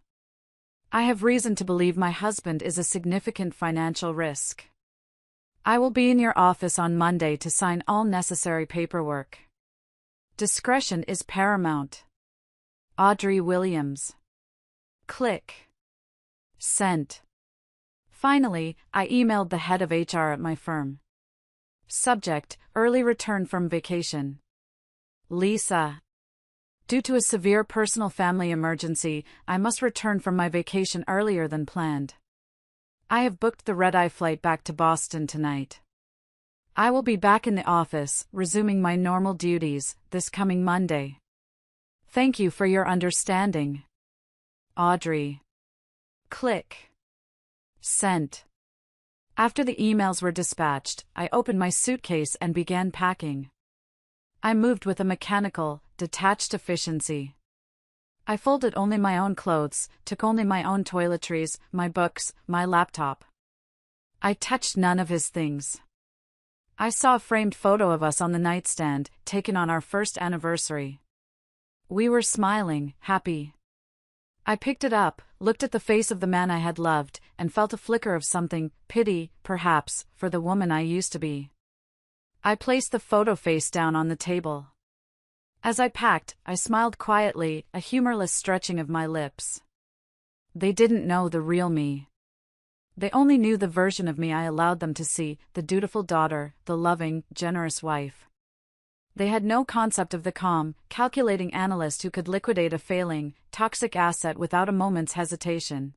I have reason to believe my husband is a significant financial risk. I will be in your office on Monday to sign all necessary paperwork. Discretion is paramount. Audrey Williams. Click. Sent. Finally, I emailed the head of HR at my firm. Subject: early return from vacation. Lisa. Due to a severe personal family emergency, I must return from my vacation earlier than planned. I have booked the red-eye flight back to Boston tonight. I will be back in the office, resuming my normal duties, this coming Monday. Thank you for your understanding. Audrey. Click. Sent. After the emails were dispatched, I opened my suitcase and began packing. I moved with a mechanical, detached efficiency. I folded only my own clothes, took only my own toiletries, my books, my laptop. I touched none of his things. I saw a framed photo of us on the nightstand, taken on our first anniversary. We were smiling, happy. I picked it up, looked at the face of the man I had loved, and felt a flicker of something, pity, perhaps, for the woman I used to be. I placed the photo face down on the table. As I packed, I smiled quietly, a humorless stretching of my lips. They didn't know the real me. They only knew the version of me I allowed them to see, the dutiful daughter, the loving, generous wife. They had no concept of the calm, calculating analyst who could liquidate a failing, toxic asset without a moment's hesitation.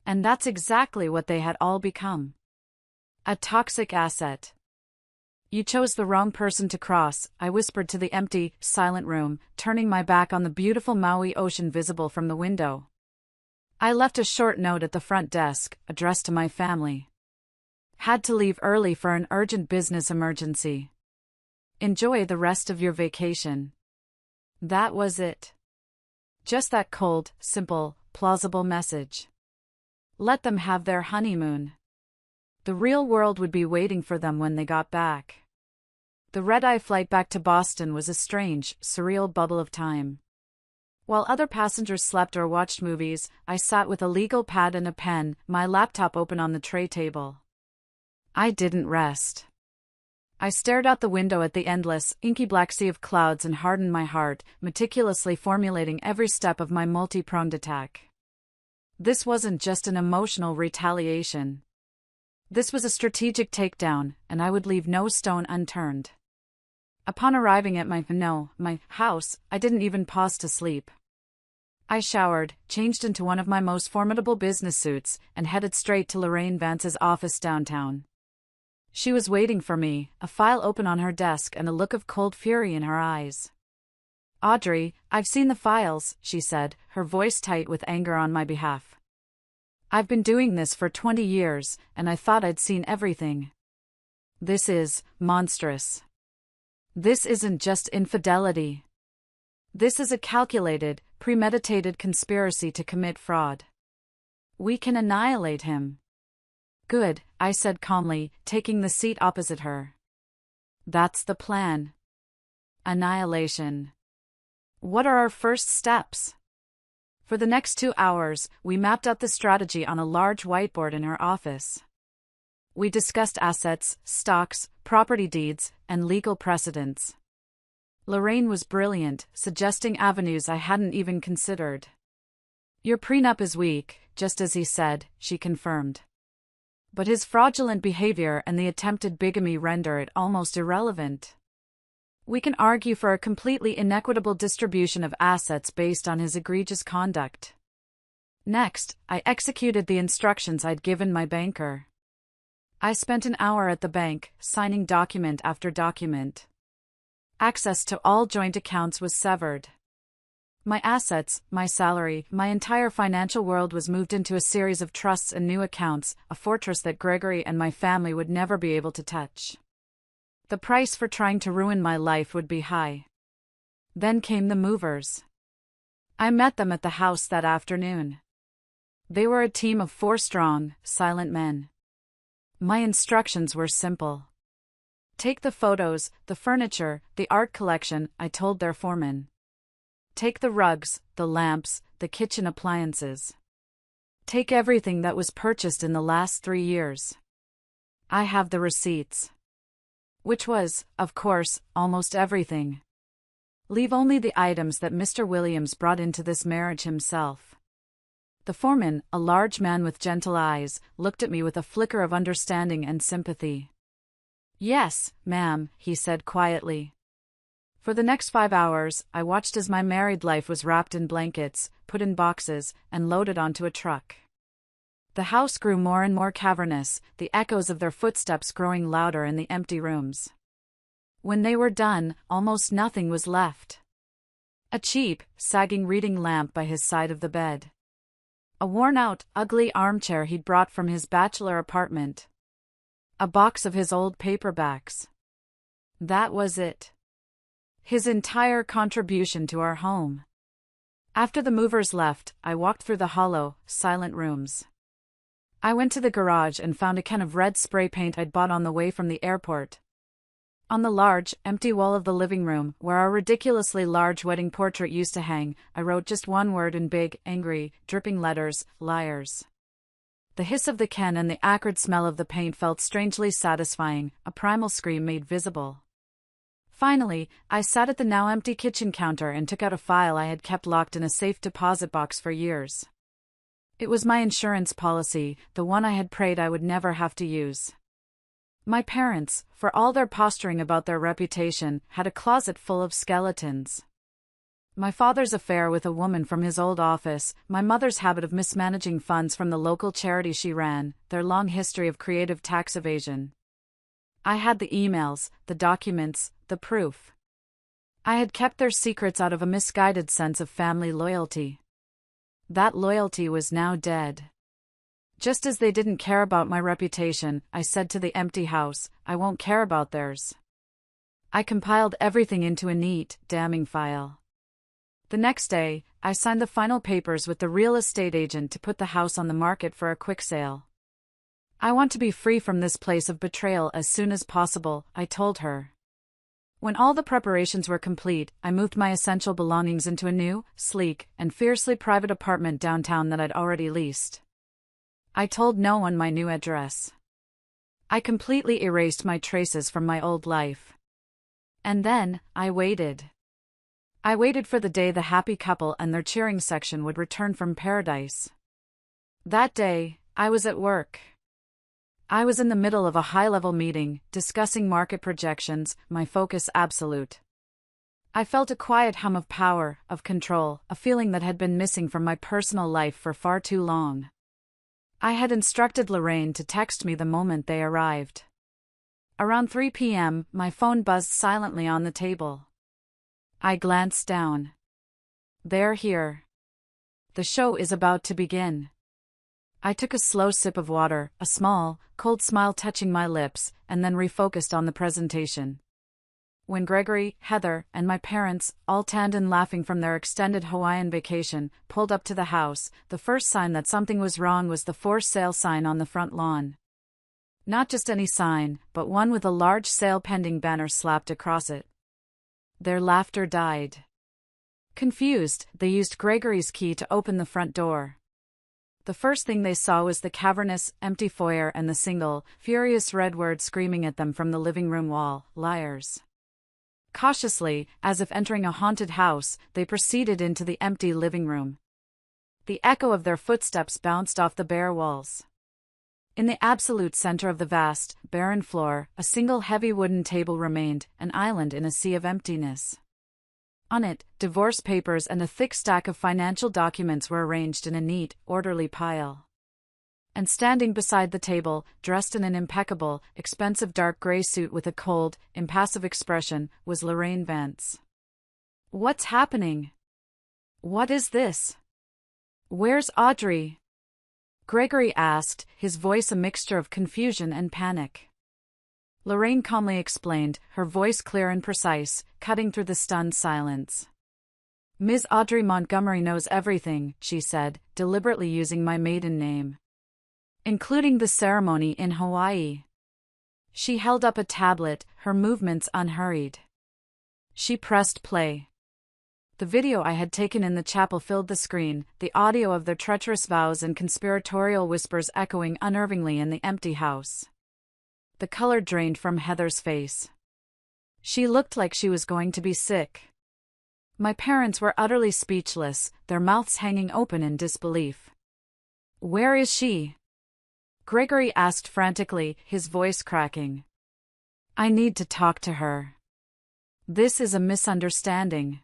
And that's exactly what they had all become. A toxic asset. You chose the wrong person to cross, I whispered to the empty, silent room, turning my back on the beautiful Maui ocean visible from the window. I left a short note at the front desk, addressed to my family. Had to leave early for an urgent business emergency. Enjoy the rest of your vacation. That was it. Just that cold, simple, plausible message. Let them have their honeymoon. The real world would be waiting for them when they got back. The red-eye flight back to Boston was a strange, surreal bubble of time. While other passengers slept or watched movies, I sat with a legal pad and a pen, my laptop open on the tray table. I didn't rest. I stared out the window at the endless, inky black sea of clouds and hardened my heart, meticulously formulating every step of my multi-pronged attack. This wasn't just an emotional retaliation. This was a strategic takedown, and I would leave no stone unturned. Upon arriving at my house, I didn't even pause to sleep. I showered, changed into one of my most formidable business suits, and headed straight to Lorraine Vance's office downtown. She was waiting for me, a file open on her desk and a look of cold fury in her eyes. "Audrey, I've seen the files," she said, her voice tight with anger on my behalf. "I've been doing this for 20 years, and I thought I'd seen everything. This is monstrous. This isn't just infidelity. This is a calculated, premeditated conspiracy to commit fraud. We can annihilate him." "Good," I said calmly, taking the seat opposite her. "That's the plan. Annihilation. What are our first steps?" For the next 2 hours, we mapped out the strategy on a large whiteboard in her office. We discussed assets, stocks, property deeds, and legal precedents. Lorraine was brilliant, suggesting avenues I hadn't even considered. "Your prenup is weak, just as he said," she confirmed. "But his fraudulent behavior and the attempted bigamy render it almost irrelevant. We can argue for a completely inequitable distribution of assets based on his egregious conduct." Next, I executed the instructions I'd given my banker. I spent an hour at the bank, signing document after document. Access to all joint accounts was severed. My assets, my salary, my entire financial world was moved into a series of trusts and new accounts, a fortress that Gregory and my family would never be able to touch. The price for trying to ruin my life would be high. Then came the movers. I met them at the house that afternoon. They were a team of 4 strong, silent men. My instructions were simple. "Take the photos, the furniture, the art collection," I told their foreman. "Take the rugs, the lamps, the kitchen appliances. Take everything that was purchased in the last 3 years. I have the receipts." Which was, of course, almost everything. "Leave only the items that Mr. Williams brought into this marriage himself." The foreman, a large man with gentle eyes, looked at me with a flicker of understanding and sympathy. "Yes, ma'am," he said quietly. For the next 5 hours, I watched as my married life was wrapped in blankets, put in boxes, and loaded onto a truck. The house grew more and more cavernous, the echoes of their footsteps growing louder in the empty rooms. When they were done, almost nothing was left. A cheap, sagging reading lamp by his side of the bed. A worn-out, ugly armchair he'd brought from his bachelor apartment. A box of his old paperbacks. That was it. His entire contribution to our home. After the movers left, I walked through the hollow, silent rooms. I went to the garage and found a can of red spray paint I'd bought on the way from the airport. On the large, empty wall of the living room, where our ridiculously large wedding portrait used to hang, I wrote just one word in big, angry, dripping letters: liars. The hiss of the can and the acrid smell of the paint felt strangely satisfying, a primal scream made visible. Finally, I sat at the now empty kitchen counter and took out a file I had kept locked in a safe deposit box for years. It was my insurance policy, the one I had prayed I would never have to use. My parents, for all their posturing about their reputation, had a closet full of skeletons. My father's affair with a woman from his old office, my mother's habit of mismanaging funds from the local charity she ran, their long history of creative tax evasion. I had the emails, the documents, the proof. I had kept their secrets out of a misguided sense of family loyalty. That loyalty was now dead. Just as they didn't care about my reputation, I said to the empty house, I won't care about theirs. I compiled everything into a neat, damning file. The next day, I signed the final papers with the real estate agent to put the house on the market for a quick sale. I want to be free from this place of betrayal as soon as possible, I told her. When all the preparations were complete, I moved my essential belongings into a new, sleek, and fiercely private apartment downtown that I'd already leased. I told no one my new address. I completely erased my traces from my old life. And then, I waited. I waited for the day the happy couple and their cheering section would return from paradise. That day, I was at work. I was in the middle of a high-level meeting, discussing market projections, my focus absolute. I felt a quiet hum of power, of control, a feeling that had been missing from my personal life for far too long. I had instructed Lorraine to text me the moment they arrived. Around 3 p.m., my phone buzzed silently on the table. I glanced down. They're here. The show is about to begin. I took a slow sip of water, a small, cold smile touching my lips, and then refocused on the presentation. When Gregory, Heather, and my parents, all tanned and laughing from their extended Hawaiian vacation, pulled up to the house, the first sign that something was wrong was the for sale sign on the front lawn. Not just any sign, but one with a large sale pending banner slapped across it. Their laughter died. Confused, they used Gregory's key to open the front door. The first thing they saw was the cavernous, empty foyer and the single, furious red word screaming at them from the living room wall, liars. Cautiously, as if entering a haunted house, they proceeded into the empty living room. The echo of their footsteps bounced off the bare walls. In the absolute center of the vast, barren floor, a single heavy wooden table remained, an island in a sea of emptiness. On it, divorce papers and a thick stack of financial documents were arranged in a neat, orderly pile. And standing beside the table, dressed in an impeccable, expensive dark gray suit with a cold, impassive expression, was Lorraine Vance. What's happening? What is this? Where's Audrey? Gregory asked, his voice a mixture of confusion and panic. Lorraine calmly explained, her voice clear and precise, cutting through the stunned silence. Ms. Audrey Montgomery knows everything, she said, deliberately using my maiden name. Including the ceremony in Hawaii. She held up a tablet, her movements unhurried. She pressed play. The video I had taken in the chapel filled the screen, the audio of their treacherous vows and conspiratorial whispers echoing unnervingly in the empty house. The color drained from Heather's face. She looked like she was going to be sick. My parents were utterly speechless, their mouths hanging open in disbelief. Where is she? Gregory asked frantically, his voice cracking. I need to talk to her. This is a misunderstanding.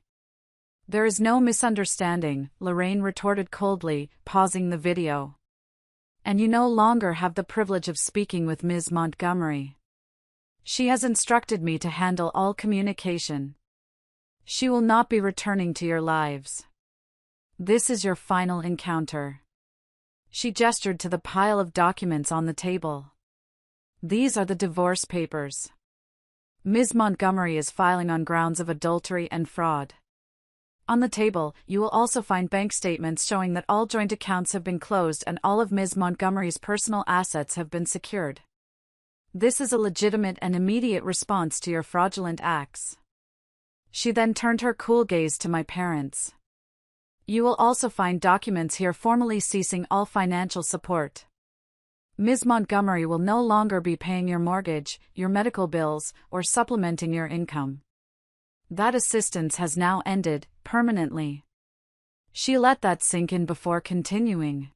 There is no misunderstanding, Lorraine retorted coldly, pausing the video. And you no longer have the privilege of speaking with Ms. Montgomery. She has instructed me to handle all communication. She will not be returning to your lives. This is your final encounter. She gestured to the pile of documents on the table. These are the divorce papers. Ms. Montgomery is filing on grounds of adultery and fraud. On the table, you will also find bank statements showing that all joint accounts have been closed and all of Ms. Montgomery's personal assets have been secured. This is a legitimate and immediate response to your fraudulent acts. She then turned her cool gaze to my parents. You will also find documents here formally ceasing all financial support. Ms. Montgomery will no longer be paying your mortgage, your medical bills, or supplementing your income. That assistance has now ended, permanently. She let that sink in before continuing.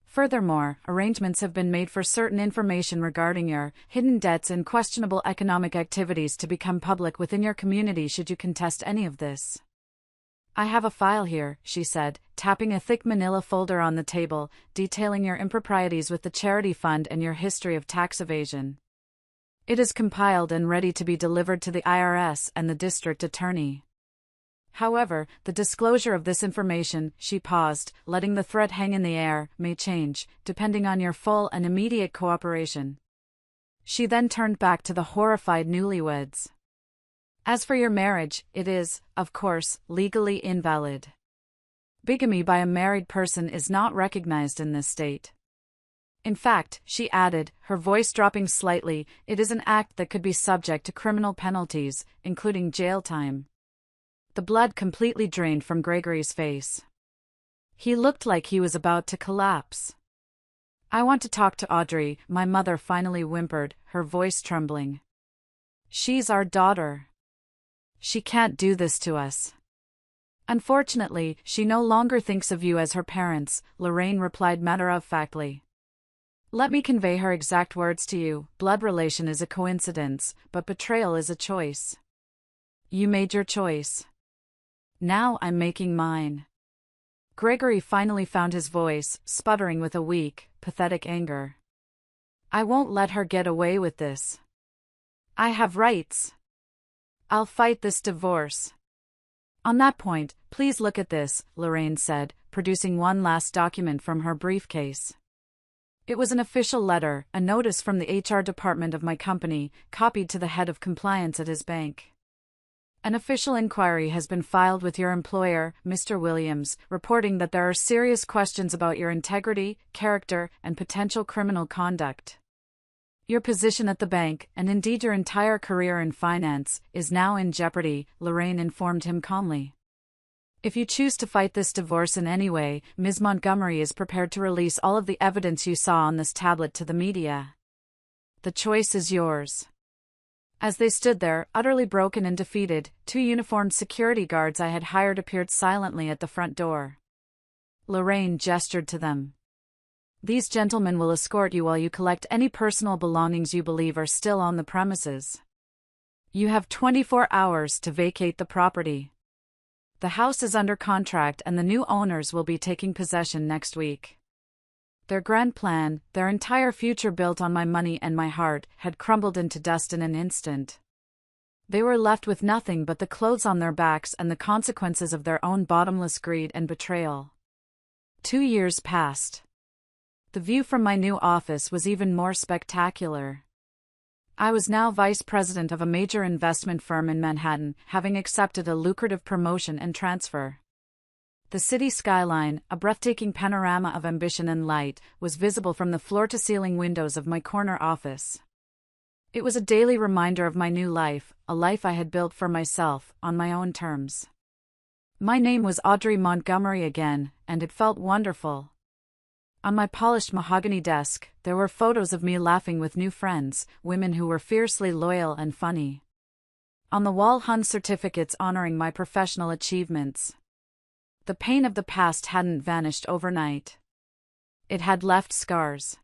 Furthermore, arrangements have been made for certain information regarding your hidden debts and questionable economic activities to become public within your community should you contest any of this. I have a file here, she said, tapping a thick manila folder on the table, detailing your improprieties with the charity fund and your history of tax evasion. It is compiled and ready to be delivered to the IRS and the district attorney. However, the disclosure of this information, she paused, letting the threat hang in the air, may change, depending on your full and immediate cooperation. She then turned back to the horrified newlyweds. As for your marriage, it is, of course, legally invalid. Bigamy by a married person is not recognized in this state. In fact, she added, her voice dropping slightly, it is an act that could be subject to criminal penalties, including jail time. The blood completely drained from Gregory's face. He looked like he was about to collapse. I want to talk to Audrey, my mother finally whimpered, her voice trembling. She's our daughter. She can't do this to us. Unfortunately, she no longer thinks of you as her parents, Lorraine replied matter-of-factly. Let me convey her exact words to you. Blood relation is a coincidence, but betrayal is a choice. You made your choice. Now I'm making mine. Gregory finally found his voice, sputtering with a weak, pathetic anger. I won't let her get away with this. I have rights. I'll fight this divorce. On that point, please look at this, Lorraine said, producing one last document from her briefcase. It was an official letter, a notice from the HR department of my company, copied to the head of compliance at his bank. An official inquiry has been filed with your employer, Mr. Williams, reporting that there are serious questions about your integrity, character, and potential criminal conduct. Your position at the bank, and indeed your entire career in finance, is now in jeopardy, Lorraine informed him calmly. If you choose to fight this divorce in any way, Ms. Montgomery is prepared to release all of the evidence you saw on this tablet to the media. The choice is yours. As they stood there, utterly broken and defeated, 2 uniformed security guards I had hired appeared silently at the front door. Lorraine gestured to them. These gentlemen will escort you while you collect any personal belongings you believe are still on the premises. You have 24 hours to vacate the property. The house is under contract and the new owners will be taking possession next week. Their grand plan, their entire future built on my money and my heart, had crumbled into dust in an instant. They were left with nothing but the clothes on their backs and the consequences of their own bottomless greed and betrayal. 2 years passed. The view from my new office was even more spectacular. I was now vice president of a major investment firm in Manhattan, having accepted a lucrative promotion and transfer. The city skyline, a breathtaking panorama of ambition and light, was visible from the floor-to-ceiling windows of my corner office. It was a daily reminder of my new life, a life I had built for myself, on my own terms. My name was Audrey Montgomery again, and it felt wonderful. On my polished mahogany desk, there were photos of me laughing with new friends, women who were fiercely loyal and funny. On the wall hung certificates honoring my professional achievements. The pain of the past hadn't vanished overnight. It had left scars.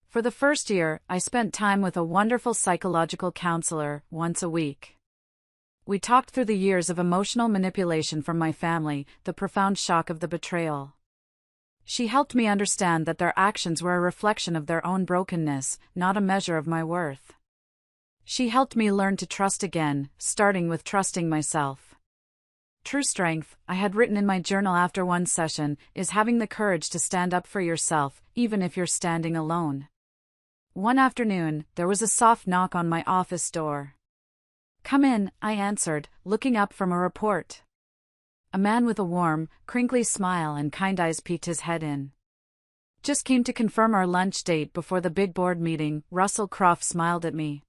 For the first year, I spent time with a wonderful psychological counselor, once a week. We talked through the years of emotional manipulation from my family, the profound shock of the betrayal. She helped me understand that their actions were a reflection of their own brokenness, not a measure of my worth. She helped me learn to trust again, starting with trusting myself. True strength, I had written in my journal after one session, is having the courage to stand up for yourself, even if you're standing alone. One afternoon, there was a soft knock on my office door. Come in, I answered, looking up from a report. A man with a warm, crinkly smile and kind eyes peeked his head in. Just came to confirm our lunch date before the big board meeting, Russell Croft smiled at me.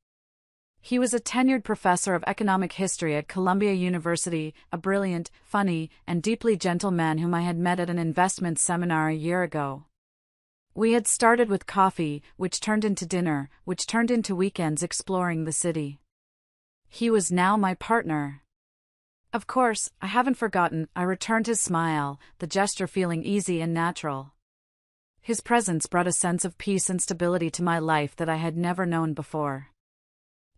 He was a tenured professor of economic history at Columbia University, a brilliant, funny, and deeply gentle man whom I had met at an investment seminar a year ago. We had started with coffee, which turned into dinner, which turned into weekends exploring the city. He was now my partner. Of course, I haven't forgotten, I returned his smile, the gesture feeling easy and natural. His presence brought a sense of peace and stability to my life that I had never known before.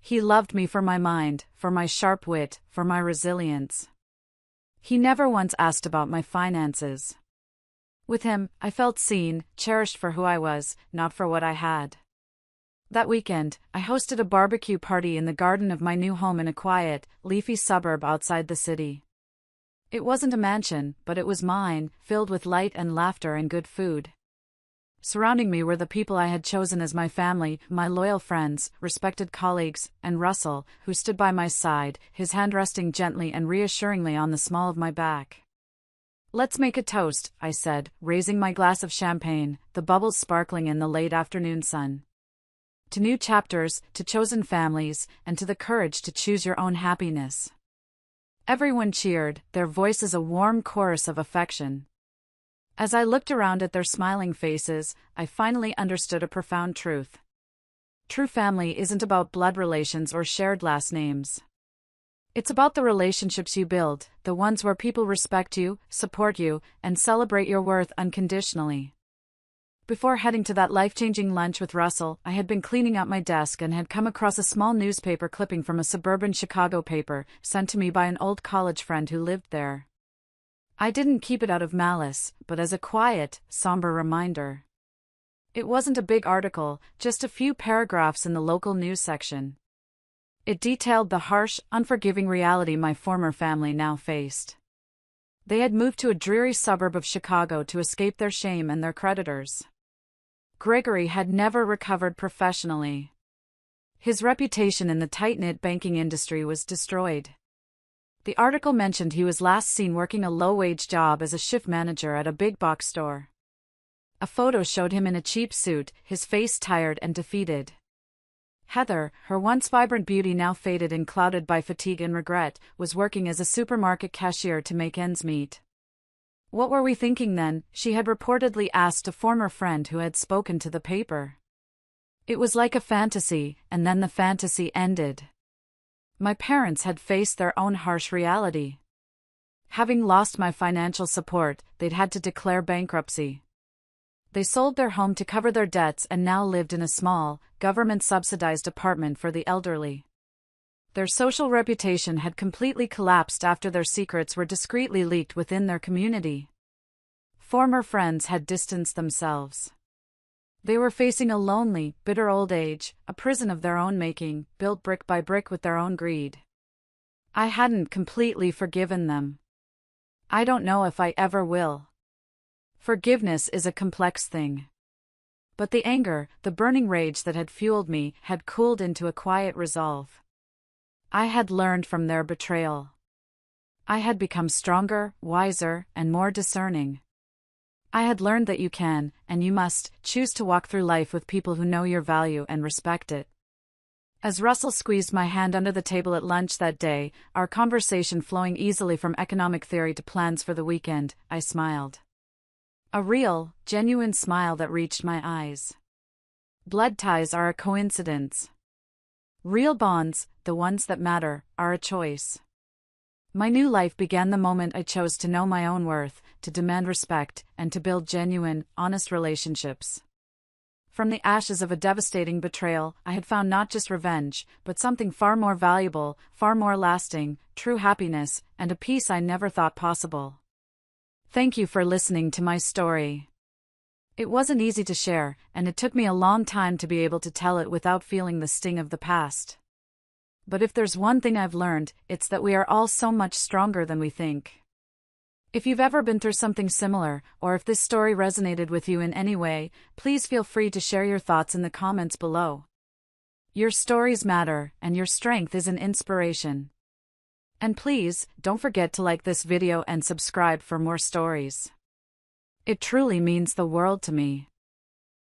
He loved me for my mind, for my sharp wit, for my resilience. He never once asked about my finances. With him, I felt seen, cherished for who I was, not for what I had. That weekend, I hosted a barbecue party in the garden of my new home in a quiet, leafy suburb outside the city. It wasn't a mansion, but it was mine, filled with light and laughter and good food. Surrounding me were the people I had chosen as my family, my loyal friends, respected colleagues, and Russell, who stood by my side, his hand resting gently and reassuringly on the small of my back. "Let's make a toast," I said, raising my glass of champagne, the bubbles sparkling in the late afternoon sun. To new chapters, to chosen families, and to the courage to choose your own happiness. Everyone cheered, their voices a warm chorus of affection. As I looked around at their smiling faces, I finally understood a profound truth. True family isn't about blood relations or shared last names. It's about the relationships you build, the ones where people respect you, support you, and celebrate your worth unconditionally. Before heading to that life-changing lunch with Russell, I had been cleaning up my desk and had come across a small newspaper clipping from a suburban Chicago paper, sent to me by an old college friend who lived there. I didn't keep it out of malice, but as a quiet, somber reminder. It wasn't a big article, just a few paragraphs in the local news section. It detailed the harsh, unforgiving reality my former family now faced. They had moved to a dreary suburb of Chicago to escape their shame and their creditors. Gregory had never recovered professionally. His reputation in the tight-knit banking industry was destroyed. The article mentioned he was last seen working a low-wage job as a shift manager at a big-box store. A photo showed him in a cheap suit, his face tired and defeated. Heather, her once vibrant beauty now faded and clouded by fatigue and regret, was working as a supermarket cashier to make ends meet. "What were we thinking then?" she had reportedly asked a former friend who had spoken to the paper. "It was like a fantasy, and then the fantasy ended." My parents had faced their own harsh reality. Having lost my financial support, they'd had to declare bankruptcy. They sold their home to cover their debts and now lived in a small, government-subsidized apartment for the elderly. Their social reputation had completely collapsed after their secrets were discreetly leaked within their community. Former friends had distanced themselves. They were facing a lonely, bitter old age, a prison of their own making, built brick by brick with their own greed. I hadn't completely forgiven them. I don't know if I ever will. Forgiveness is a complex thing. But the anger, the burning rage that had fueled me, had cooled into a quiet resolve. I had learned from their betrayal. I had become stronger, wiser, and more discerning. I had learned that you can, and you must, choose to walk through life with people who know your value and respect it. As Russell squeezed my hand under the table at lunch that day, our conversation flowing easily from economic theory to plans for the weekend, I smiled. A real, genuine smile that reached my eyes. Blood ties are a coincidence. Real bonds, the ones that matter, are a choice. My new life began the moment I chose to know my own worth, to demand respect, and to build genuine, honest relationships. From the ashes of a devastating betrayal, I had found not just revenge, but something far more valuable, far more lasting, true happiness, and a peace I never thought possible. Thank you for listening to my story. It wasn't easy to share, and it took me a long time to be able to tell it without feeling the sting of the past. But if there's one thing I've learned, it's that we are all so much stronger than we think. If you've ever been through something similar, or if this story resonated with you in any way, please feel free to share your thoughts in the comments below. Your stories matter, and your strength is an inspiration. And please, don't forget to like this video and subscribe for more stories. It truly means the world to me.